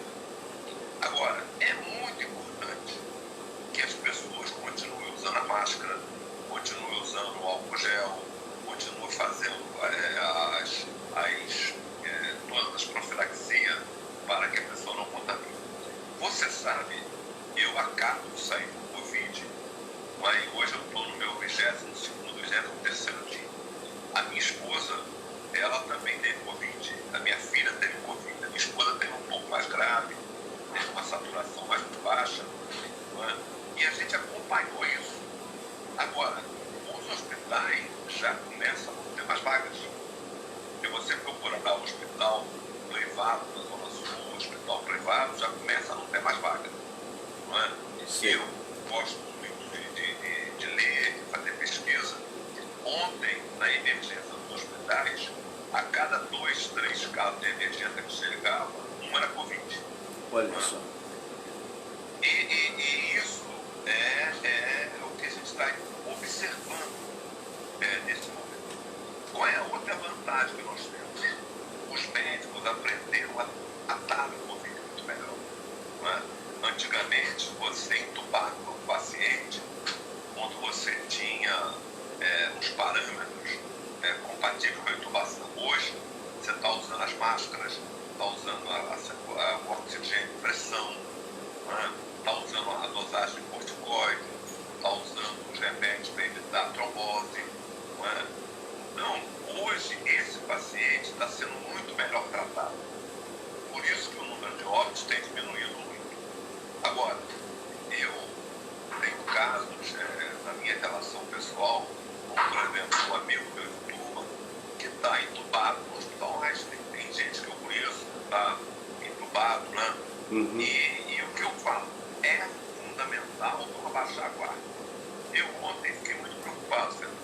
Agora, é muito importante que as pessoas continuem usando a máscara, continuem usando o álcool gel, continuem fazendo todas as profilaxias para que a pessoa não contamine. Você sabe, eu acabo de sair do Covid, mas hoje eu estou no meu 22º, 23º dia. A minha esposa, ela também teve Covid, a minha filha teve Covid, a minha esposa teve um pouco mais grave, teve uma saturação mais baixa, né? E a gente acompanhou isso. Agora, os hospitais já começam a não ter mais vagas. Se você procurar o hospital privado na Zona Sul, o hospital privado já começa a não ter mais vagas. Não é? Eu gosto muito de ler, de fazer pesquisa. Ontem, na emergência dos hospitais, a cada 2, 3 casos de emergência que chegava, um era Covid. Olha só. E isso é o que a gente está observando nesse momento. Qual é a outra vantagem que nós temos? Os médicos aprenderam a tratar o Covid muito melhor. Não é? Antigamente, você entubava o paciente quando você tinha uns parâmetros compatíveis com a intubação. Hoje, você está usando as máscaras, está usando o oxigênio de pressão, está usando a dosagem de corticoide, está usando os remédios para evitar trombose. Então, hoje, esse paciente está sendo muito melhor tratado. Por isso que o número de óbitos tem diminuído muito. Agora, eu tenho casos na minha E o que eu falo, é fundamental não abaixar a guarda. Eu ontem fiquei muito preocupado, Fernando.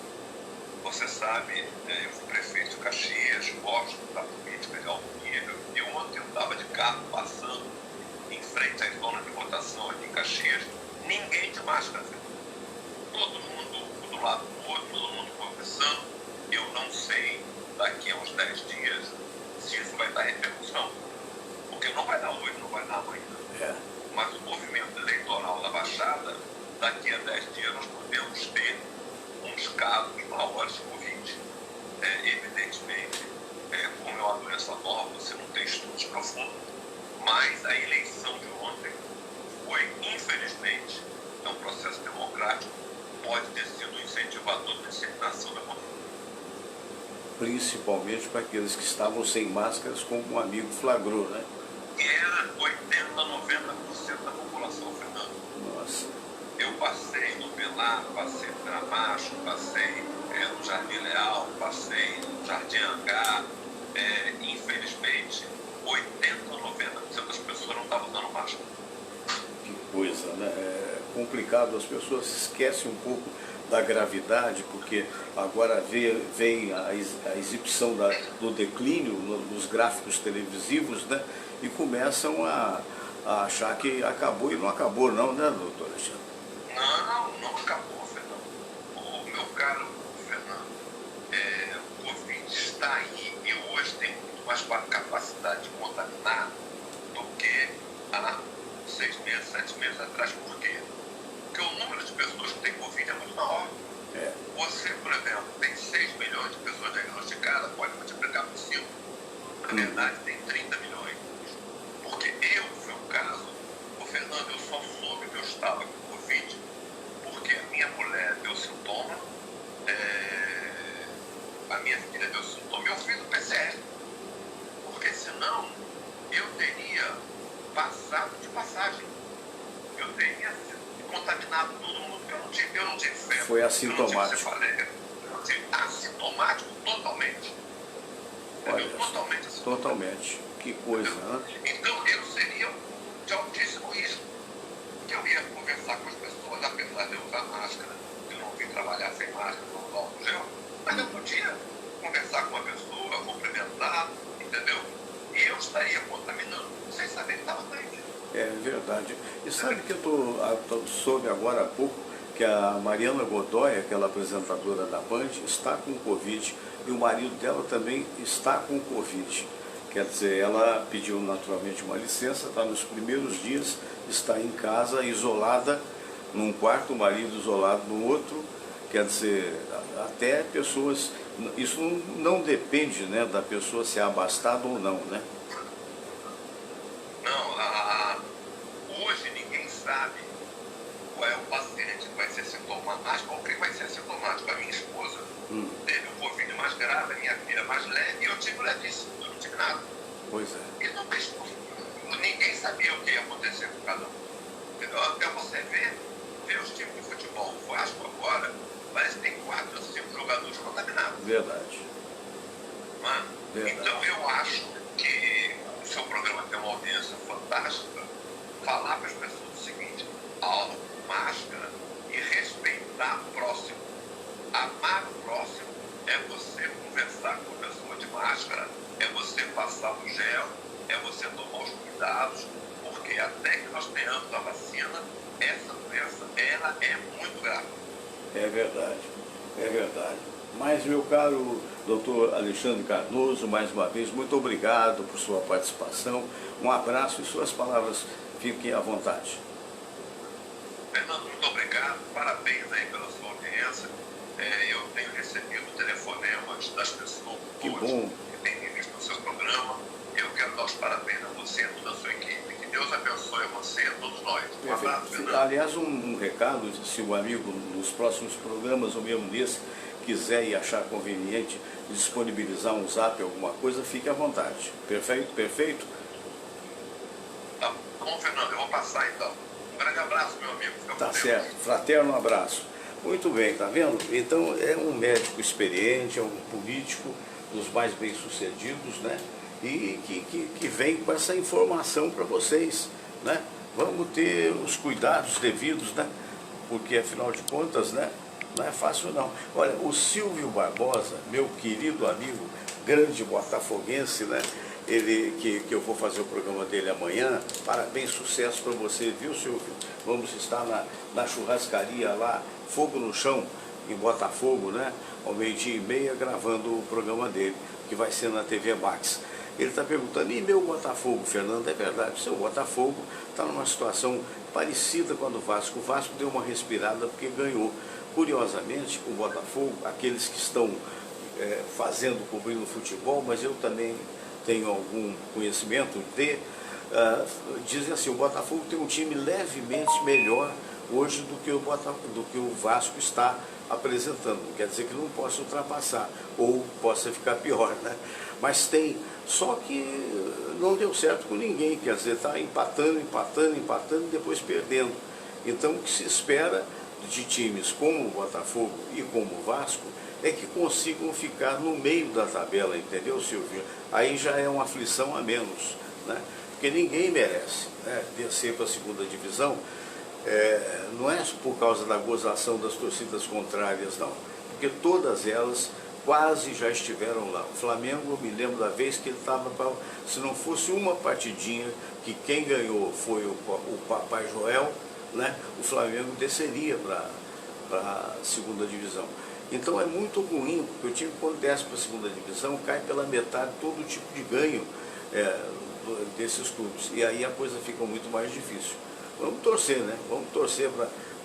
Você sabe, eu fui prefeito de Caxias, gosto da política de alto nível, e ontem eu estava de carro passando em frente às zonas de votação aqui em Caxias, ninguém de máscara, Fernando. Todo mundo do lado do outro, todo mundo conversando. Eu não sei daqui a uns 10 dias se isso vai dar repercussão, porque não vai dar hoje, não vai dar amanhã. Mas o movimento eleitoral da Baixada, daqui a 10 dias nós podemos ter uns casos maiores de Covid. Evidentemente, como é uma doença nova, você não tem estudos profundos, mas a eleição de ontem foi, infelizmente, um processo democrático, pode ter sido um incentivador da disseminação da pandemia. Principalmente para aqueles que estavam sem máscaras, como um amigo flagrou, né? E era 80-90% da população, Fernando. Nossa. Eu passei no Belar, passei no Gramacho, passei no Jardim Leal, passei no Jardim Hangar. Infelizmente, 80-90% das pessoas não estavam usando máscara. Que coisa, né? É complicado, as pessoas esquecem um pouco da gravidade, porque agora vem a exibição do declínio nos gráficos televisivos, né? E começam a achar que acabou, e não acabou não, né, doutor Alexandre? Não acabou, Fernando. O meu caro Fernando, o Covid está aí e hoje tem muito mais capacidade de contaminar do que há 6 meses, 7 meses atrás. Por quê? Porque o número de pessoas que têm Covid é muito maior. Você, por exemplo, tem 6 milhões de pessoas diagnosticadas, pode multiplicar por 5. Na verdade, tem 30 milhões. Porque eu, foi um caso, Fernando, eu só soube que eu estava com Covid porque a minha mulher deu sintoma, a minha filha deu sintoma e eu fiz o PCR. Porque senão eu teria passado de passagem. Eu teria contaminado todo mundo, porque eu não tive febre. Foi assintomático. Eu não tive assintomático totalmente. Olha, totalmente assintomático. Totalmente. Que coisa, né? Então eu seria de altíssimo risco. Que eu ia conversar com as pessoas, apesar de eu usar máscara, eu não vim trabalhar sem máscara, não usar álcool gel, mas eu podia conversar com uma pessoa, cumprimentar, entendeu? E eu estaria contaminando sem saber que estava doente. É verdade. E sabe que eu soube agora há pouco que a Mariana Godoy, aquela apresentadora da Band, está com Covid e o marido dela também está com Covid. Quer dizer, ela pediu naturalmente uma licença, está nos primeiros dias, está em casa, isolada num quarto, o marido isolado no outro. Quer dizer, até pessoas... Isso não depende, né, da pessoa ser abastada ou não, né? Não, hoje ninguém sabe qual é o paciente que vai ser sintomático ou quem vai ser sintomático. A minha esposa teve o Covid mais grave, a minha filha mais leve, e eu tive levíssimo, eu não tive nada. Pois é. E não fez, ninguém sabia o que ia acontecer com cada um. Até você ver os times de futebol, o Vasco agora, parece que tem 4 ou 5 jogadores contaminados. Verdade. Verdade. Então eu acho que o seu programa tem uma audiência fantástica. Falar para as pessoas o seguinte: álcool, máscara e respeitar o próximo. Amar o próximo é você conversar com a pessoa de máscara, é você passar o gel, é você tomar os cuidados, porque até que nós tenhamos a vacina, essa doença, ela é muito grave. É verdade, é verdade. Mas, meu caro doutor Alexandre Cardoso, mais uma vez, muito obrigado por sua participação. Um abraço e suas palavras fiquem à vontade. Fernando, muito obrigado. Parabéns aí pela sua audiência. Eu tenho recebido telefonemas das pessoas que bom. Que têm visto o seu programa. Eu quero dar os parabéns a você e a toda a sua equipe. Que Deus abençoe a você e a todos nós. Um abraço, Fernando. Aliás, um recado, se o amigo nos próximos programas, ou mesmo nesse, quiser e achar conveniente disponibilizar um zap, alguma coisa, fique à vontade. Perfeito? Perfeito? Tá bom, Fernando, eu vou passar então. Um grande abraço, meu amigo. Tá certo. Fraterno abraço. Muito bem, tá vendo? Então é um médico experiente, é um político dos mais bem-sucedidos, né? E que vem com essa informação para vocês. né? Vamos ter os cuidados devidos, né? Porque afinal de contas, né? Não é fácil não. Olha, o Silvio Barbosa, meu querido amigo, grande botafoguense, né? Ele, que eu vou fazer o programa dele amanhã. Parabéns, sucesso para você, viu, Silvio? Vamos estar na churrascaria lá, Fogo no Chão, em Botafogo, né? Ao 12h30, gravando o programa dele, que vai ser na TV Max. Ele está perguntando, e meu Botafogo, Fernando? É verdade, o seu Botafogo está numa situação parecida com a do Vasco. O Vasco deu uma respirada porque ganhou. Curiosamente, o Botafogo, aqueles que estão cobrindo futebol, mas eu também tenho algum conhecimento dizem assim, o Botafogo tem um time levemente melhor hoje do que o Vasco está apresentando. Não quer dizer que não possa ultrapassar ou possa ficar pior, né? Mas tem, só que não deu certo com ninguém, quer dizer, está empatando e depois perdendo. Então o que se espera de times como o Botafogo e como o Vasco é que consigam ficar no meio da tabela, entendeu, Silvio? Aí já é uma aflição a menos, né? Porque ninguém merece, né, descer para a segunda divisão. Não é por causa da gozação das torcidas contrárias, não. Porque todas elas quase já estiveram lá. O Flamengo, eu me lembro da vez que ele estava, se não fosse uma partidinha, que quem ganhou foi o Papai Joel, né, o Flamengo desceria para a segunda divisão. Então é muito ruim, porque o time quando desce para a segunda divisão cai pela metade todo tipo de ganho desses clubes. E aí a coisa fica muito mais difícil. Vamos torcer, né? Vamos torcer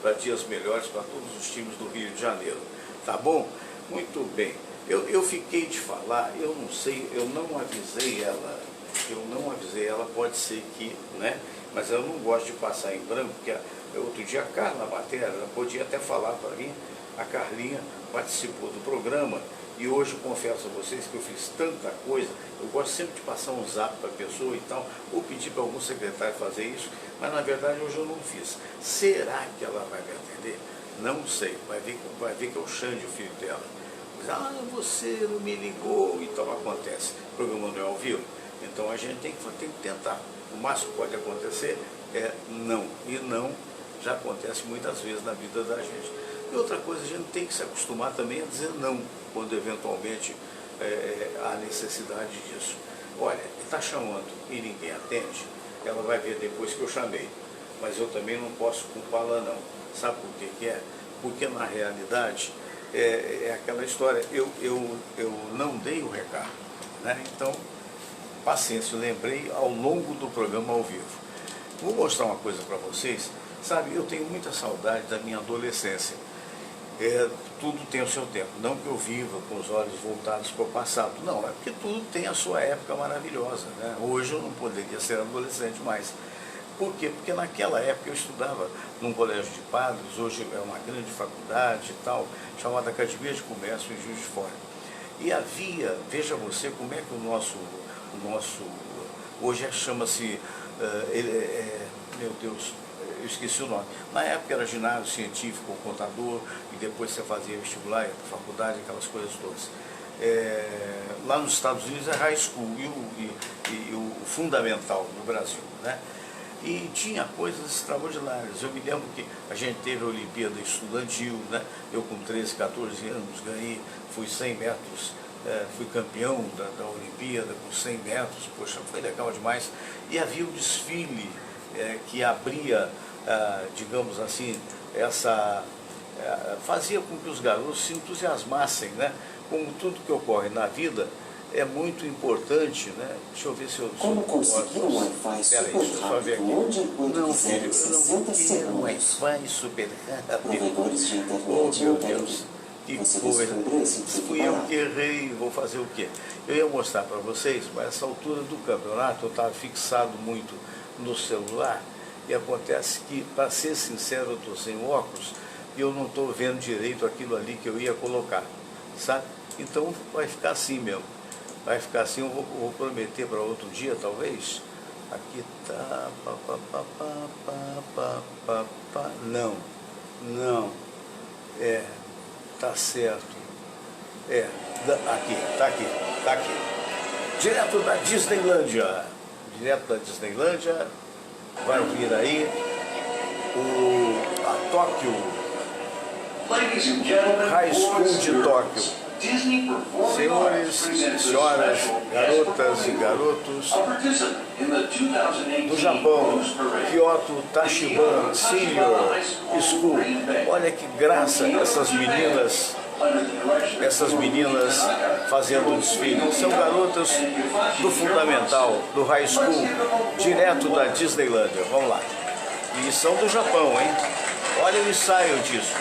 para dias melhores para todos os times do Rio de Janeiro. Tá bom? Muito bem. Eu fiquei de falar, eu não sei, eu não avisei ela, pode ser que, né? Mas eu não gosto de passar em branco, porque outro dia a Carla Matera, ela podia até falar para mim, a Carlinha participou do programa, e hoje eu confesso a vocês que eu fiz tanta coisa, eu gosto sempre de passar um zap para a pessoa e tal, ou pedir para algum secretário fazer isso, mas na verdade hoje eu não fiz. Será que ela vai me atender? Não sei, vai ver que é o Xande, o filho dela. Mas, você não me ligou, e tal, acontece. O programa não é ao vivo, então a gente tem que tentar. O máximo que pode acontecer é não, e não já acontece muitas vezes na vida da gente. E outra coisa, a gente tem que se acostumar também a dizer não, quando eventualmente há necessidade disso. Olha, está chamando e ninguém atende, ela vai ver depois que eu chamei, mas eu também não posso culpá-la não. Sabe por que é? Porque na realidade é aquela história, eu não dei o recado, né? Então, paciência, eu lembrei ao longo do programa ao vivo. Vou mostrar uma coisa para vocês, sabe, eu tenho muita saudade da minha adolescência. Tudo tem o seu tempo, não que eu viva com os olhos voltados para o passado, não, é porque tudo tem a sua época maravilhosa, né? Hoje eu não poderia ser adolescente mais. Por quê? Porque naquela época eu estudava num colégio de padres, hoje é uma grande faculdade e tal, chamada Academia de Comércio em Juiz de Fora. E havia, veja você como é que o nosso hoje chama-se, meu Deus, eu esqueci o nome. Na época era ginásio científico, contador, e depois você fazia vestibular, ia para faculdade, aquelas coisas todas. Lá nos Estados Unidos é high school e o fundamental no Brasil, né? E tinha coisas extraordinárias. Eu me lembro que a gente teve a Olimpíada Estudantil, né? Eu com 13, 14 anos ganhei, fui 100 metros, fui campeão da Olimpíada com 100 metros, poxa, foi legal demais. E havia o desfile que abria, digamos assim, fazia com que os garotos se entusiasmassem, né? Como tudo que ocorre na vida é muito importante, né? Deixa eu ver se eu... Como conseguir um Wi-Fi super rápido onde e quando quiser em 60 segundos. Wi-Fi super rápido. Provedores de internet Oh, meu não querem. Deus, que Você coisa. descobriu esse truque Fui eu barato? que errei, vou fazer o quê? Eu ia mostrar para vocês, mas essa altura do campeonato eu estava fixado muito no celular e acontece que, para ser sincero, eu estou sem óculos e eu não estou vendo direito aquilo ali que eu ia colocar, sabe? Então vai ficar assim mesmo. Vai ficar assim, eu vou prometer para outro dia, talvez. Aqui tá... Não, tá certo. Tá aqui. Direto da Disneylândia. vai vir aí a Tóquio, High School de Tóquio. Senhores, senhoras, garotas e garotos do Japão, Kyoto Tachibana Senior School. Olha que graça essas meninas fazendo um desfile. São garotas do fundamental, do high school, direto da Disneylândia. Vamos lá. E são do Japão, hein? Olha o ensaio disso.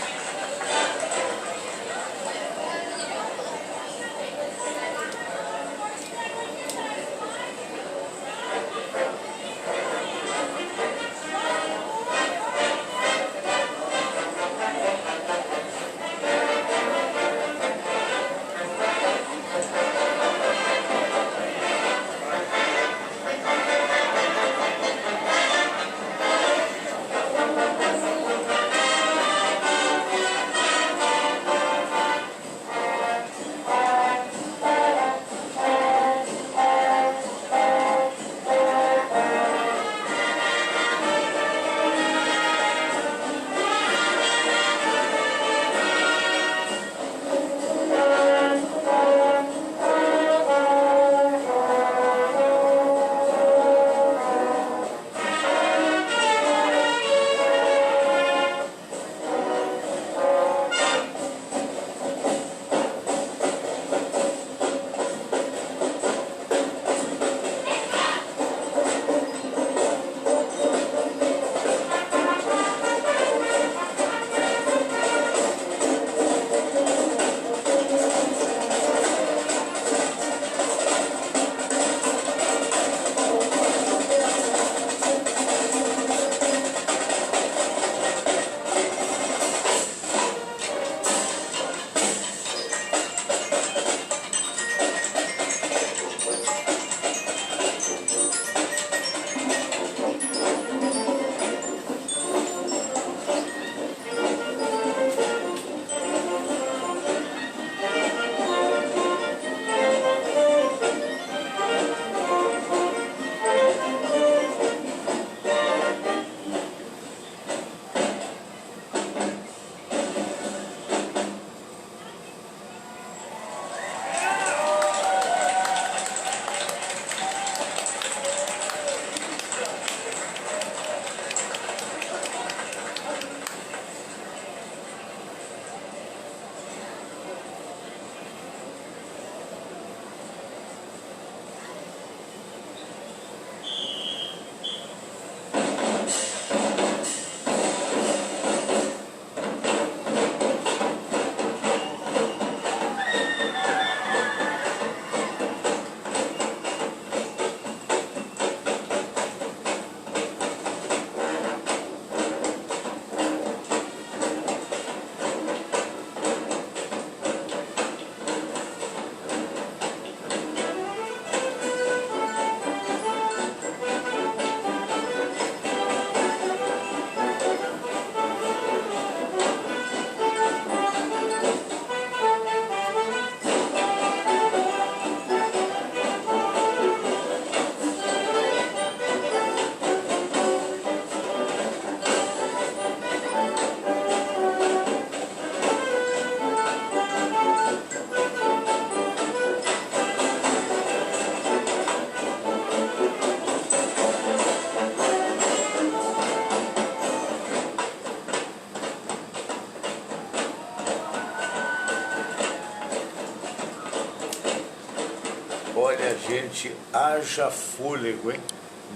Olha, gente, haja fôlego, hein?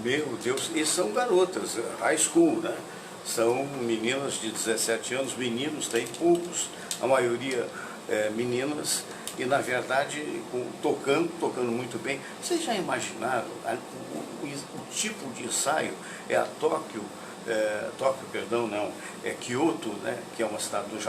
Meu Deus, e são garotas, high school, né? São meninas de 17 anos, meninos tem poucos, a maioria meninas, e na verdade tocando muito bem. Vocês já imaginaram o tipo de ensaio? É a Tóquio, Kyoto, né? Que é uma cidade do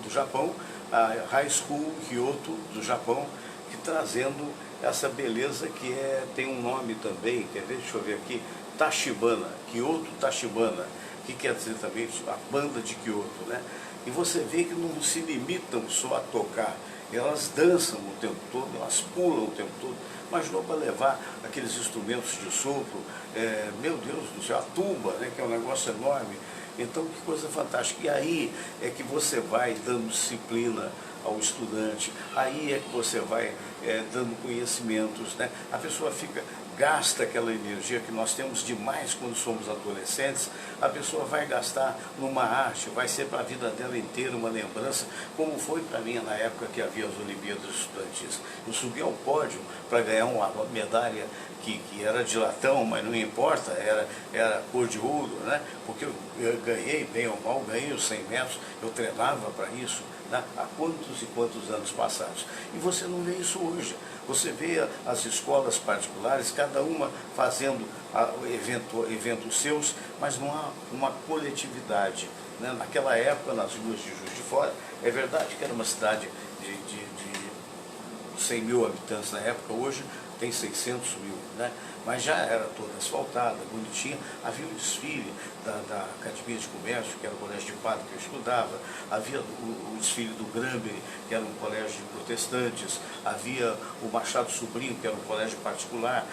Japão, a High School Kyoto do Japão, que trazendo essa beleza que tem um nome também, quer ver? Deixa eu ver aqui, Tachibana, Kyoto Tachibana, que quer dizer também a banda de Kyoto, né? E você vê que não se limitam só a tocar, elas dançam o tempo todo, elas pulam o tempo todo. Imaginou para levar aqueles instrumentos de sopro, meu Deus do céu, a tuba, né, que é um negócio enorme. Então, que coisa fantástica. E aí é que você vai dando disciplina ao estudante, aí é que você vai dando conhecimentos, né? A pessoa gasta aquela energia que nós temos demais quando somos adolescentes, a pessoa vai gastar numa arte, vai ser para a vida dela inteira uma lembrança, como foi para mim na época que havia as Olimpíadas Estudantis. Eu subi ao pódio para ganhar uma medalha que era de latão, mas não importa, era cor de ouro, né? Porque eu ganhei, bem ou mal, ganhei os 100 metros, eu treinava para isso, né? Há quantos e quantos anos passados. E você não vê isso hoje. Você vê as escolas particulares, cada uma fazendo eventos seus, mas não há uma coletividade, né? Naquela época, nas ruas de Juiz de Fora, é verdade que era uma cidade de 100 mil habitantes na época, hoje tem 600 mil, né? Mas já era toda asfaltada, bonitinha. Havia o desfile da Academia de Comércio, que era o colégio de padre que eu estudava, havia o desfile do Granbury, que era um colégio de protestantes, havia o Machado Sobrinho, que era um colégio particular,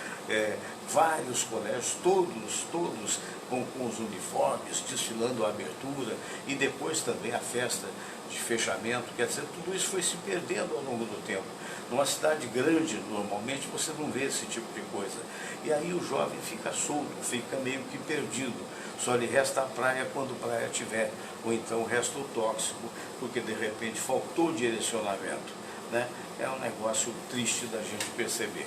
vários colégios, todos com os uniformes, desfilando a abertura, e depois também a festa de fechamento. Quer dizer, tudo isso foi se perdendo ao longo do tempo. Numa cidade grande, normalmente, você não vê esse tipo de coisa. E aí o jovem fica solto, fica meio que perdido. Só lhe resta a praia quando praia tiver, ou então resta o tóxico, porque de repente faltou direcionamento, né? É um negócio triste da gente perceber.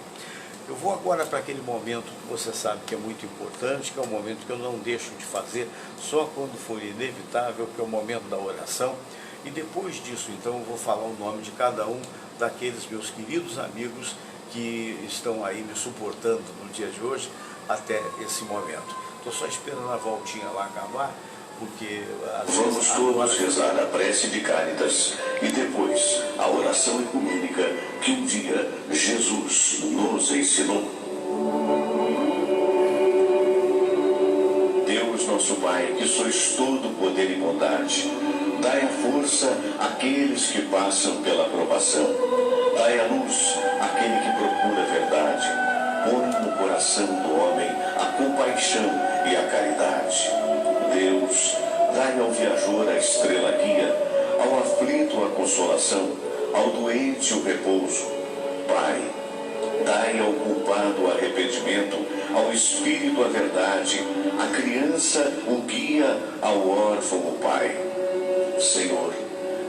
Eu vou agora para aquele momento que você sabe que é muito importante, que é um momento que eu não deixo de fazer, só quando for inevitável, que é o momento da oração. E depois disso, então, eu vou falar o nome de cada um daqueles meus queridos amigos que estão aí me suportando no dia de hoje até esse momento. Estou só esperando a voltinha lá acabar, porque às vezes... Vamos todos rezar a prece de Cáritas e depois a oração ecumênica que um dia Jesus nos ensinou. Deus nosso Pai, que sois todo poder e bondade, dai a força àqueles que passam pela provação. Dai a luz àquele que procura a verdade. Põe no coração do homem a compaixão e a caridade. Deus, dai ao viajor a estrela guia, ao aflito a consolação, ao doente o repouso. Pai, dai ao culpado o arrependimento, ao espírito a verdade, à criança o guia, ao órfão o pai. Senhor,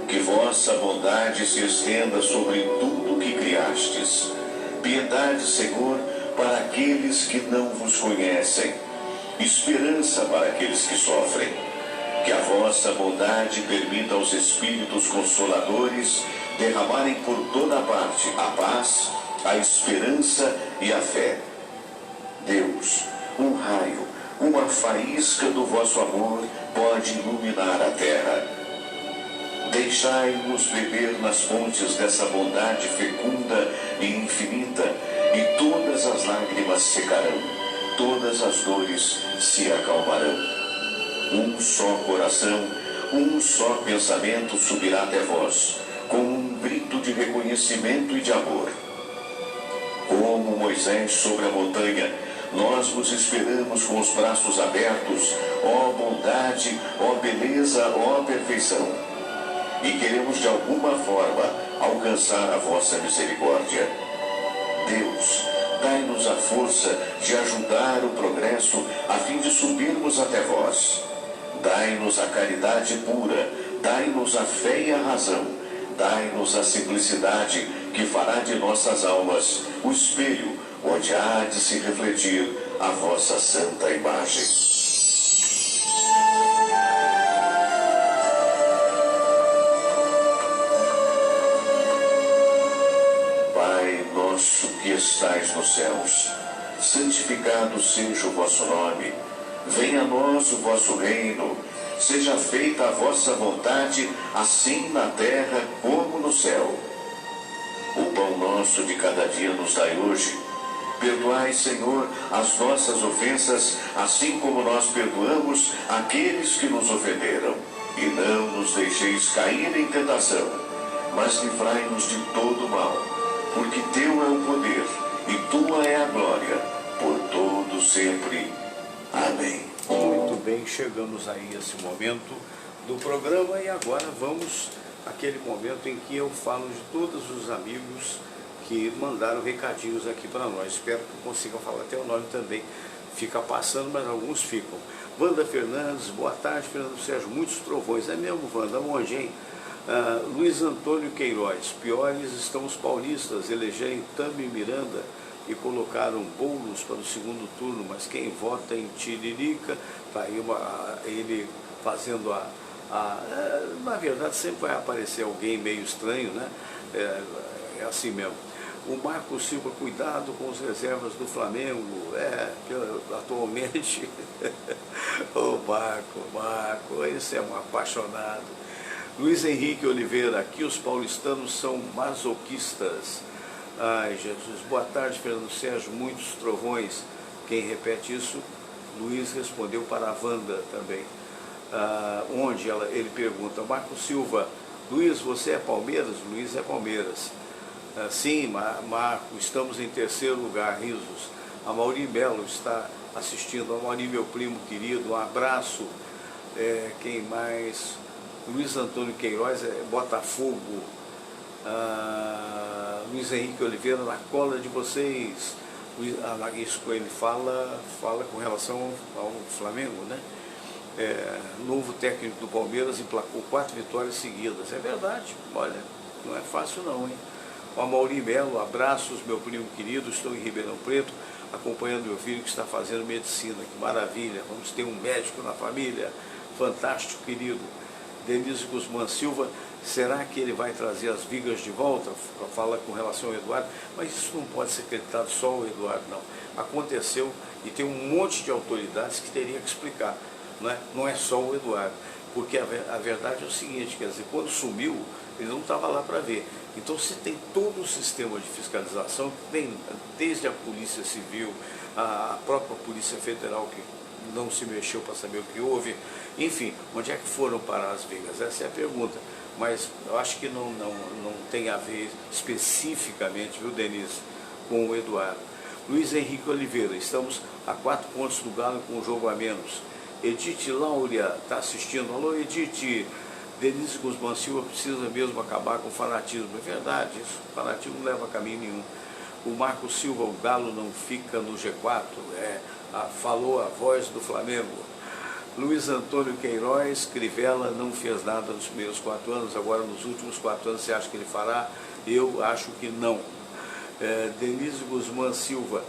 que vossa bondade se estenda sobre tudo que criastes. Piedade, Senhor, para aqueles que não vos conhecem. Esperança para aqueles que sofrem. Que a vossa bondade permita aos Espíritos Consoladores derramarem por toda parte a paz, a esperança e a fé. Deus, um raio, uma faísca do vosso amor pode iluminar a terra. Deixai-nos beber nas fontes dessa bondade fecunda e infinita, e todas as lágrimas secarão, todas as dores se acalmarão. Um só coração, um só pensamento subirá até vós, com um grito de reconhecimento e de amor. Como Moisés sobre a montanha, nós vos esperamos com os braços abertos, ó bondade, ó beleza, ó perfeição. E queremos de alguma forma alcançar a vossa misericórdia. Deus, dai-nos a força de ajudar o progresso a fim de subirmos até vós. Dai-nos a caridade pura, dai-nos a fé e a razão, dai-nos a simplicidade que fará de nossas almas o espelho onde há de se refletir a vossa santa imagem. Pai nosso que estais nos céus, santificado seja o vosso nome. Venha a nós o vosso reino. Seja feita a vossa vontade, assim na terra como no céu. O pão nosso de cada dia nos dai hoje. Perdoai, Senhor, as nossas ofensas, assim como nós perdoamos aqueles que nos ofenderam. E não nos deixeis cair em tentação, mas livrai-nos de todo mal. porque teu é o poder e tua é a glória, por todo sempre. Amém. Muito bem, chegamos aí a esse momento do programa e agora vamos àquele momento em que eu falo de todos os amigos que mandaram recadinhos aqui para nós. Espero que consigam falar até o nome também. Fica passando, mas alguns ficam. Wanda Fernandes, boa tarde, Fernando Sérgio, muitos trovões. É mesmo, Wanda, onde, hein? Luiz Antônio Queiroz, piores estão os paulistas, elegeram Tami Miranda e colocaram bolos para o segundo turno, mas quem vota em Tiririca, tá aí ele fazendo na verdade sempre vai aparecer alguém meio estranho, né? É assim mesmo. O Marco Silva, cuidado com as reservas do Flamengo, atualmente, o Marco, esse é um apaixonado. Luiz Henrique Oliveira, aqui os paulistanos são masoquistas. Ai, Jesus, boa tarde, Fernando Sérgio, muitos trovões. Quem repete isso? Luiz respondeu para a Wanda também. Ele pergunta, Marco Silva, Luiz, você é Palmeiras? Luiz é Palmeiras. Sim, Marco, estamos em terceiro lugar, risos. A Mauri Melo está assistindo. A Mauri, meu primo querido, um abraço. Quem mais? Luiz Antônio Queiroz, Botafogo. Luiz Henrique Oliveira, na cola de vocês. Isso que ele fala com relação ao Flamengo, né? Novo técnico do Palmeiras emplacou 4 vitórias seguidas. É verdade, olha, não é fácil não, hein? O Mauri Melo, abraços, meu primo querido, estou em Ribeirão Preto, acompanhando meu filho que está fazendo medicina, que maravilha, vamos ter um médico na família, fantástico, querido. Denise Guzmán Silva, será que ele vai trazer as vigas de volta? Fala com relação ao Eduardo, mas isso não pode ser acreditado só ao Eduardo, não. Aconteceu e tem um monte de autoridades que teria que explicar, não é só o Eduardo, porque a verdade é o seguinte, quer dizer, quando sumiu, ele não estava lá para ver. Então você tem todo o sistema de fiscalização, que vem desde a Polícia Civil, a própria Polícia Federal, que não se mexeu para saber o que houve, enfim, onde é que foram parar as vigas? Essa é a pergunta, mas eu acho que não tem a ver especificamente, viu, Denise, com o Eduardo. Luiz Henrique Oliveira, estamos a 4 pontos do Galo com um jogo a menos. Edith Láurea está assistindo. Alô, Edith. Denise Guzmán Silva, precisa mesmo acabar com o fanatismo. É verdade, isso, o fanatismo não leva a caminho nenhum. O Marco Silva, o Galo não fica no G4, falou a voz do Flamengo. Luiz Antônio Queiroz, Crivella não fez nada nos primeiros 4 anos, agora nos últimos 4 anos você acha que ele fará? Eu acho que não. Denise Guzmán Silva,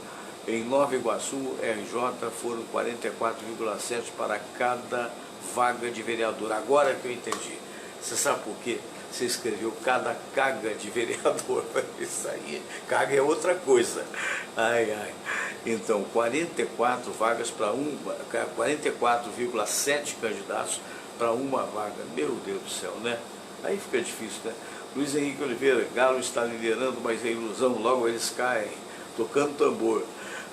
em Nova Iguaçu, RJ, foram 44,7 para cada vaga de vereador. Agora que eu entendi. Você sabe por quê? Você escreveu cada caga de vereador. Isso aí, caga é outra coisa. Então, 44 vagas para 44,7 candidatos para uma vaga. Meu Deus do céu, né? Aí fica difícil, né? Luiz Henrique Oliveira, Galo está liderando, mas é ilusão, logo eles caem, tocando tambor.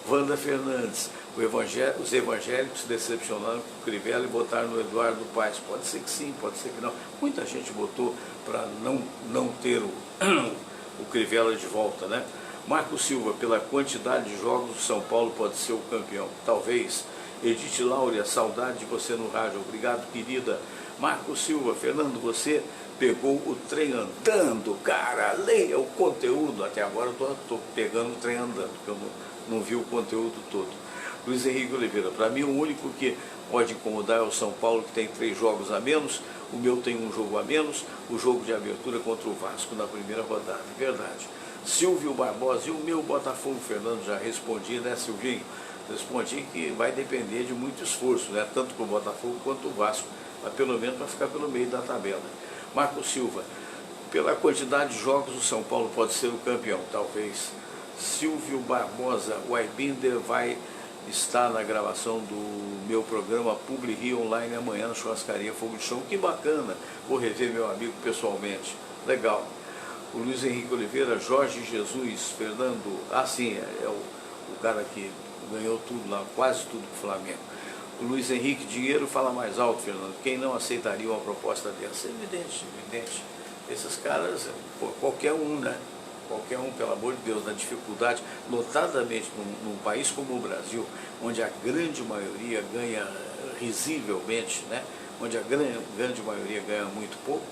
Wanda Fernandes, os evangélicos se decepcionaram com o Crivella e votaram no Eduardo Paes. Pode ser que sim, pode ser que não. Muita gente votou para não ter o Crivella de volta, né? Marco Silva, pela quantidade de jogos, o São Paulo pode ser o campeão. Talvez. Edith Láurea, saudade de você no rádio. Obrigado, querida. Marco Silva, Fernando, você pegou o trem andando, cara. Leia o conteúdo. Até agora eu estou pegando o trem andando, porque eu não vi o conteúdo todo. Luiz Henrique Oliveira, para mim o único que pode incomodar é o São Paulo, que tem 3 jogos a menos, o meu tem 1 jogo a menos, o jogo de abertura contra o Vasco na primeira rodada, verdade. Silvio Barbosa, e o meu Botafogo, Fernando, já respondi, né, Silvinho? Respondi que vai depender de muito esforço, né, tanto para o Botafogo quanto o Vasco, mas pelo menos para ficar pelo meio da tabela. Marco Silva, pela quantidade de jogos, o São Paulo pode ser o campeão, talvez. Silvio Barbosa, o Aibinder vai estar na gravação do meu programa Publi Rio Online amanhã na Churrascaria Fogo de Chão. Que bacana, vou rever meu amigo pessoalmente, legal. O Luiz Henrique Oliveira, Jorge Jesus, Fernando, sim, é o cara que ganhou tudo lá, quase tudo com o Flamengo. O Luiz Henrique, dinheiro fala mais alto, Fernando, quem não aceitaria uma proposta dessa? Evidente, evidente. Esses caras, qualquer um, né? qualquer um, pelo amor de Deus, na dificuldade, notadamente num país como o Brasil, onde a grande maioria ganha risivelmente, né? Onde a grande maioria ganha muito pouco,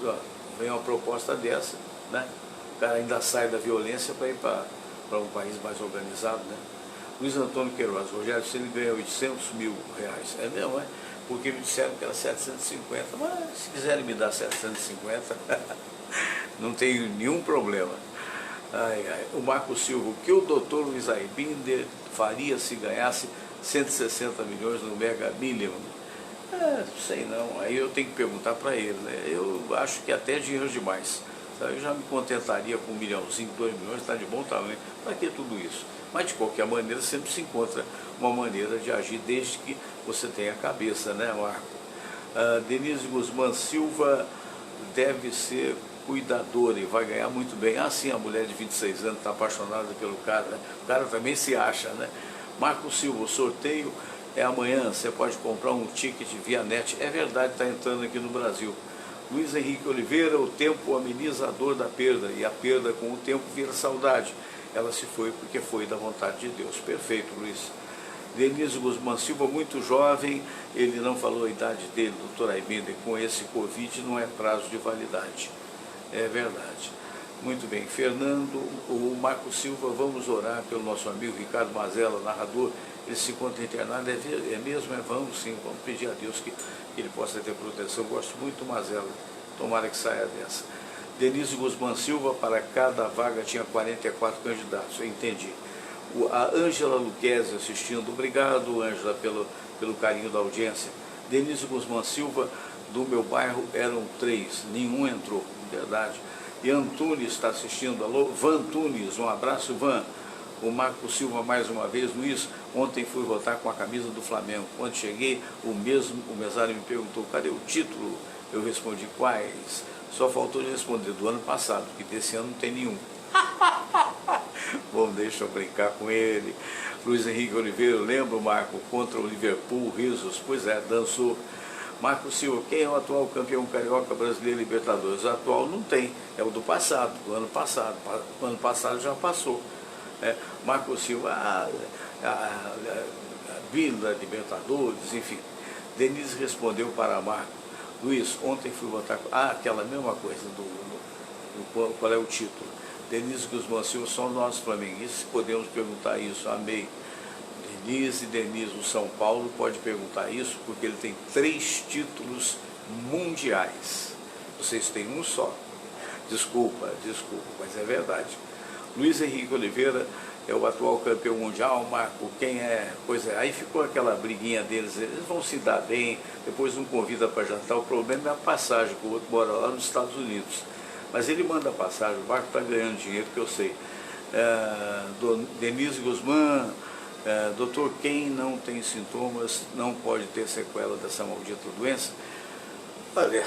ó, vem uma proposta dessa, né? O cara ainda sai da violência para ir para um país mais organizado, né? Luiz Antônio Queiroz, Rogério, se ele ganha 800 mil reais, é mesmo, é? Porque me disseram que era 750, mas se quiserem me dar 750, não tenho nenhum problema. Ai, ai. O Marco Silva, o que o doutor Luiz Aibinder faria se ganhasse 160 milhões no Mega Million? Sei não, aí eu tenho que perguntar para ele, né? Eu acho que até dinheiro demais. Eu já me contentaria com 1 milhãozinho, 2 milhões, está de bom tamanho. Para que tudo isso? Mas de qualquer maneira sempre se encontra uma maneira de agir, desde que você tenha a cabeça, né, Marco? Denise Guzmán Silva deve ser cuidadora e vai ganhar muito bem. Sim, a mulher de 26 anos está apaixonada pelo cara, né? O cara também se acha, né? Marco Silva, o sorteio é amanhã, você pode comprar um ticket via net. É verdade, está entrando aqui no Brasil. Luiz Henrique Oliveira, o tempo ameniza a dor da perda, e a perda com o tempo vira saudade. Ela se foi porque foi da vontade de Deus. Perfeito, Luiz. Denise Guzmán Silva, muito jovem, ele não falou a idade dele, doutor Aibinder, com esse Covid não é prazo de validade. É verdade. Muito bem. Fernando, o Marco Silva, vamos orar pelo nosso amigo Ricardo Mazella, narrador. Ele se encontra internado, é mesmo? Vamos sim, vamos pedir a Deus que ele possa ter proteção. Eu gosto muito do Mazella, tomara que saia dessa. Denise Guzmán Silva, para cada vaga tinha 44 candidatos, eu entendi. A Ângela Luquezzi assistindo, obrigado, Ângela, pelo carinho da audiência. Denise Guzmán Silva, do meu bairro eram 3, nenhum entrou, verdade. E Antunes está assistindo, alô, Van Tunes, um abraço, Van. O Marco Silva mais uma vez, Luiz, ontem fui votar com a camisa do Flamengo. Quando cheguei, o mesário me perguntou, cadê o título? Eu respondi, quais? Só faltou de responder do ano passado, porque desse ano não tem nenhum. Bom, deixa eu brincar com ele. Luiz Henrique Oliveira, lembra, Marco, contra o Liverpool, risos, pois é, dançou. Marco Silva, quem é o atual campeão carioca brasileiro Libertadores? O atual não tem, é o do passado, do ano passado. O ano passado já passou. Marco Silva, a Vila Libertadores, enfim. Denise respondeu para Marco, Luiz, ontem fui votar, aquela mesma coisa, qual é o título? Denise Guzmán Silva, só nós flamenguistas podemos perguntar isso, amei. Denise, o São Paulo pode perguntar isso, porque ele tem 3 títulos mundiais. Vocês têm um só. Desculpa, mas é verdade. Luiz Henrique Oliveira é o atual campeão mundial, Marco, quem é? Pois é, aí ficou aquela briguinha deles, eles vão se dar bem, depois um convida para jantar, o problema é a passagem, que o outro mora lá nos Estados Unidos. Mas ele manda a passagem, o Marco está ganhando dinheiro, que eu sei. Denise Guzmán, doutor, quem não tem sintomas não pode ter sequela dessa maldita doença? Olha,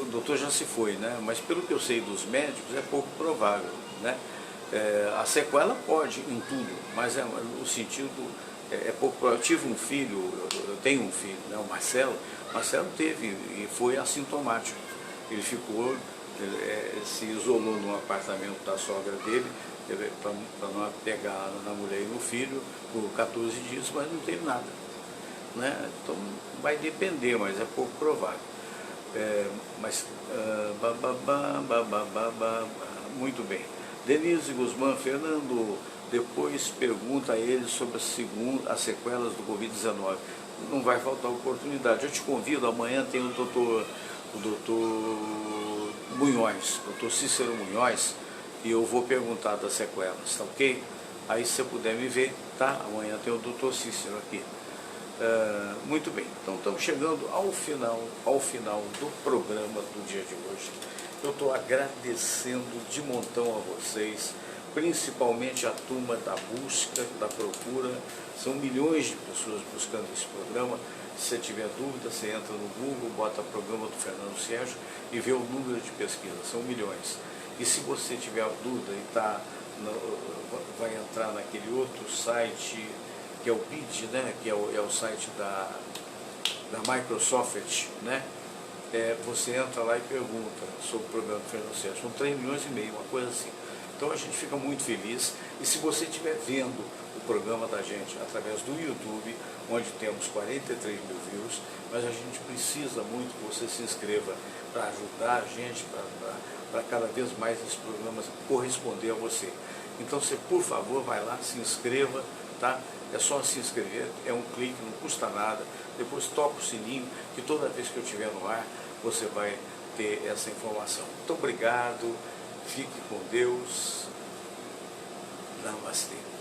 o doutor já se foi, né? Mas pelo que eu sei dos médicos, é pouco provável, né? A sequela pode em tudo, mas o sentido é pouco provável. Eu tive um filho, eu tenho um filho, né? O Marcelo teve e foi assintomático. Ele ficou, se isolou num apartamento da sogra dele, para não pegar na mulher e no filho por 14 dias, mas não teve nada, né? Então vai depender, mas é pouco provável. Muito bem. Denise Guzmán, Fernando, depois pergunta a ele sobre as sequelas do Covid-19. Não vai faltar oportunidade. Eu te convido, amanhã tem o doutor Munhoz, doutor Cícero Munhoz, e eu vou perguntar das sequelas, tá ok? Aí se você puder me ver, tá? Amanhã tem o doutor Cícero aqui. Muito bem, então estamos chegando ao final do programa do dia de hoje. Eu estou agradecendo de montão a vocês, principalmente a turma da busca, da procura. São milhões de pessoas buscando esse programa. Se você tiver dúvida, você entra no Google, bota programa do Fernando Sérgio e vê o número de pesquisa, são milhões. E se você tiver dúvida e vai entrar naquele outro site, que é o BID, né? Que é o site da Microsoft, né? você entra lá e pergunta sobre o programa do Fernando Sérgio. São 3,5 milhões, uma coisa assim. Então a gente fica muito feliz. E se você estiver vendo o programa da gente através do YouTube, onde temos 43 mil views, mas a gente precisa muito que você se inscreva para ajudar a gente, para cada vez mais esses programas corresponder a você. Então você, por favor, vai lá, se inscreva, tá? É só se inscrever, é um clique, não custa nada. Depois toca o sininho, que toda vez que eu estiver no ar, você vai ter essa informação. Muito obrigado, fique com Deus. Namastê.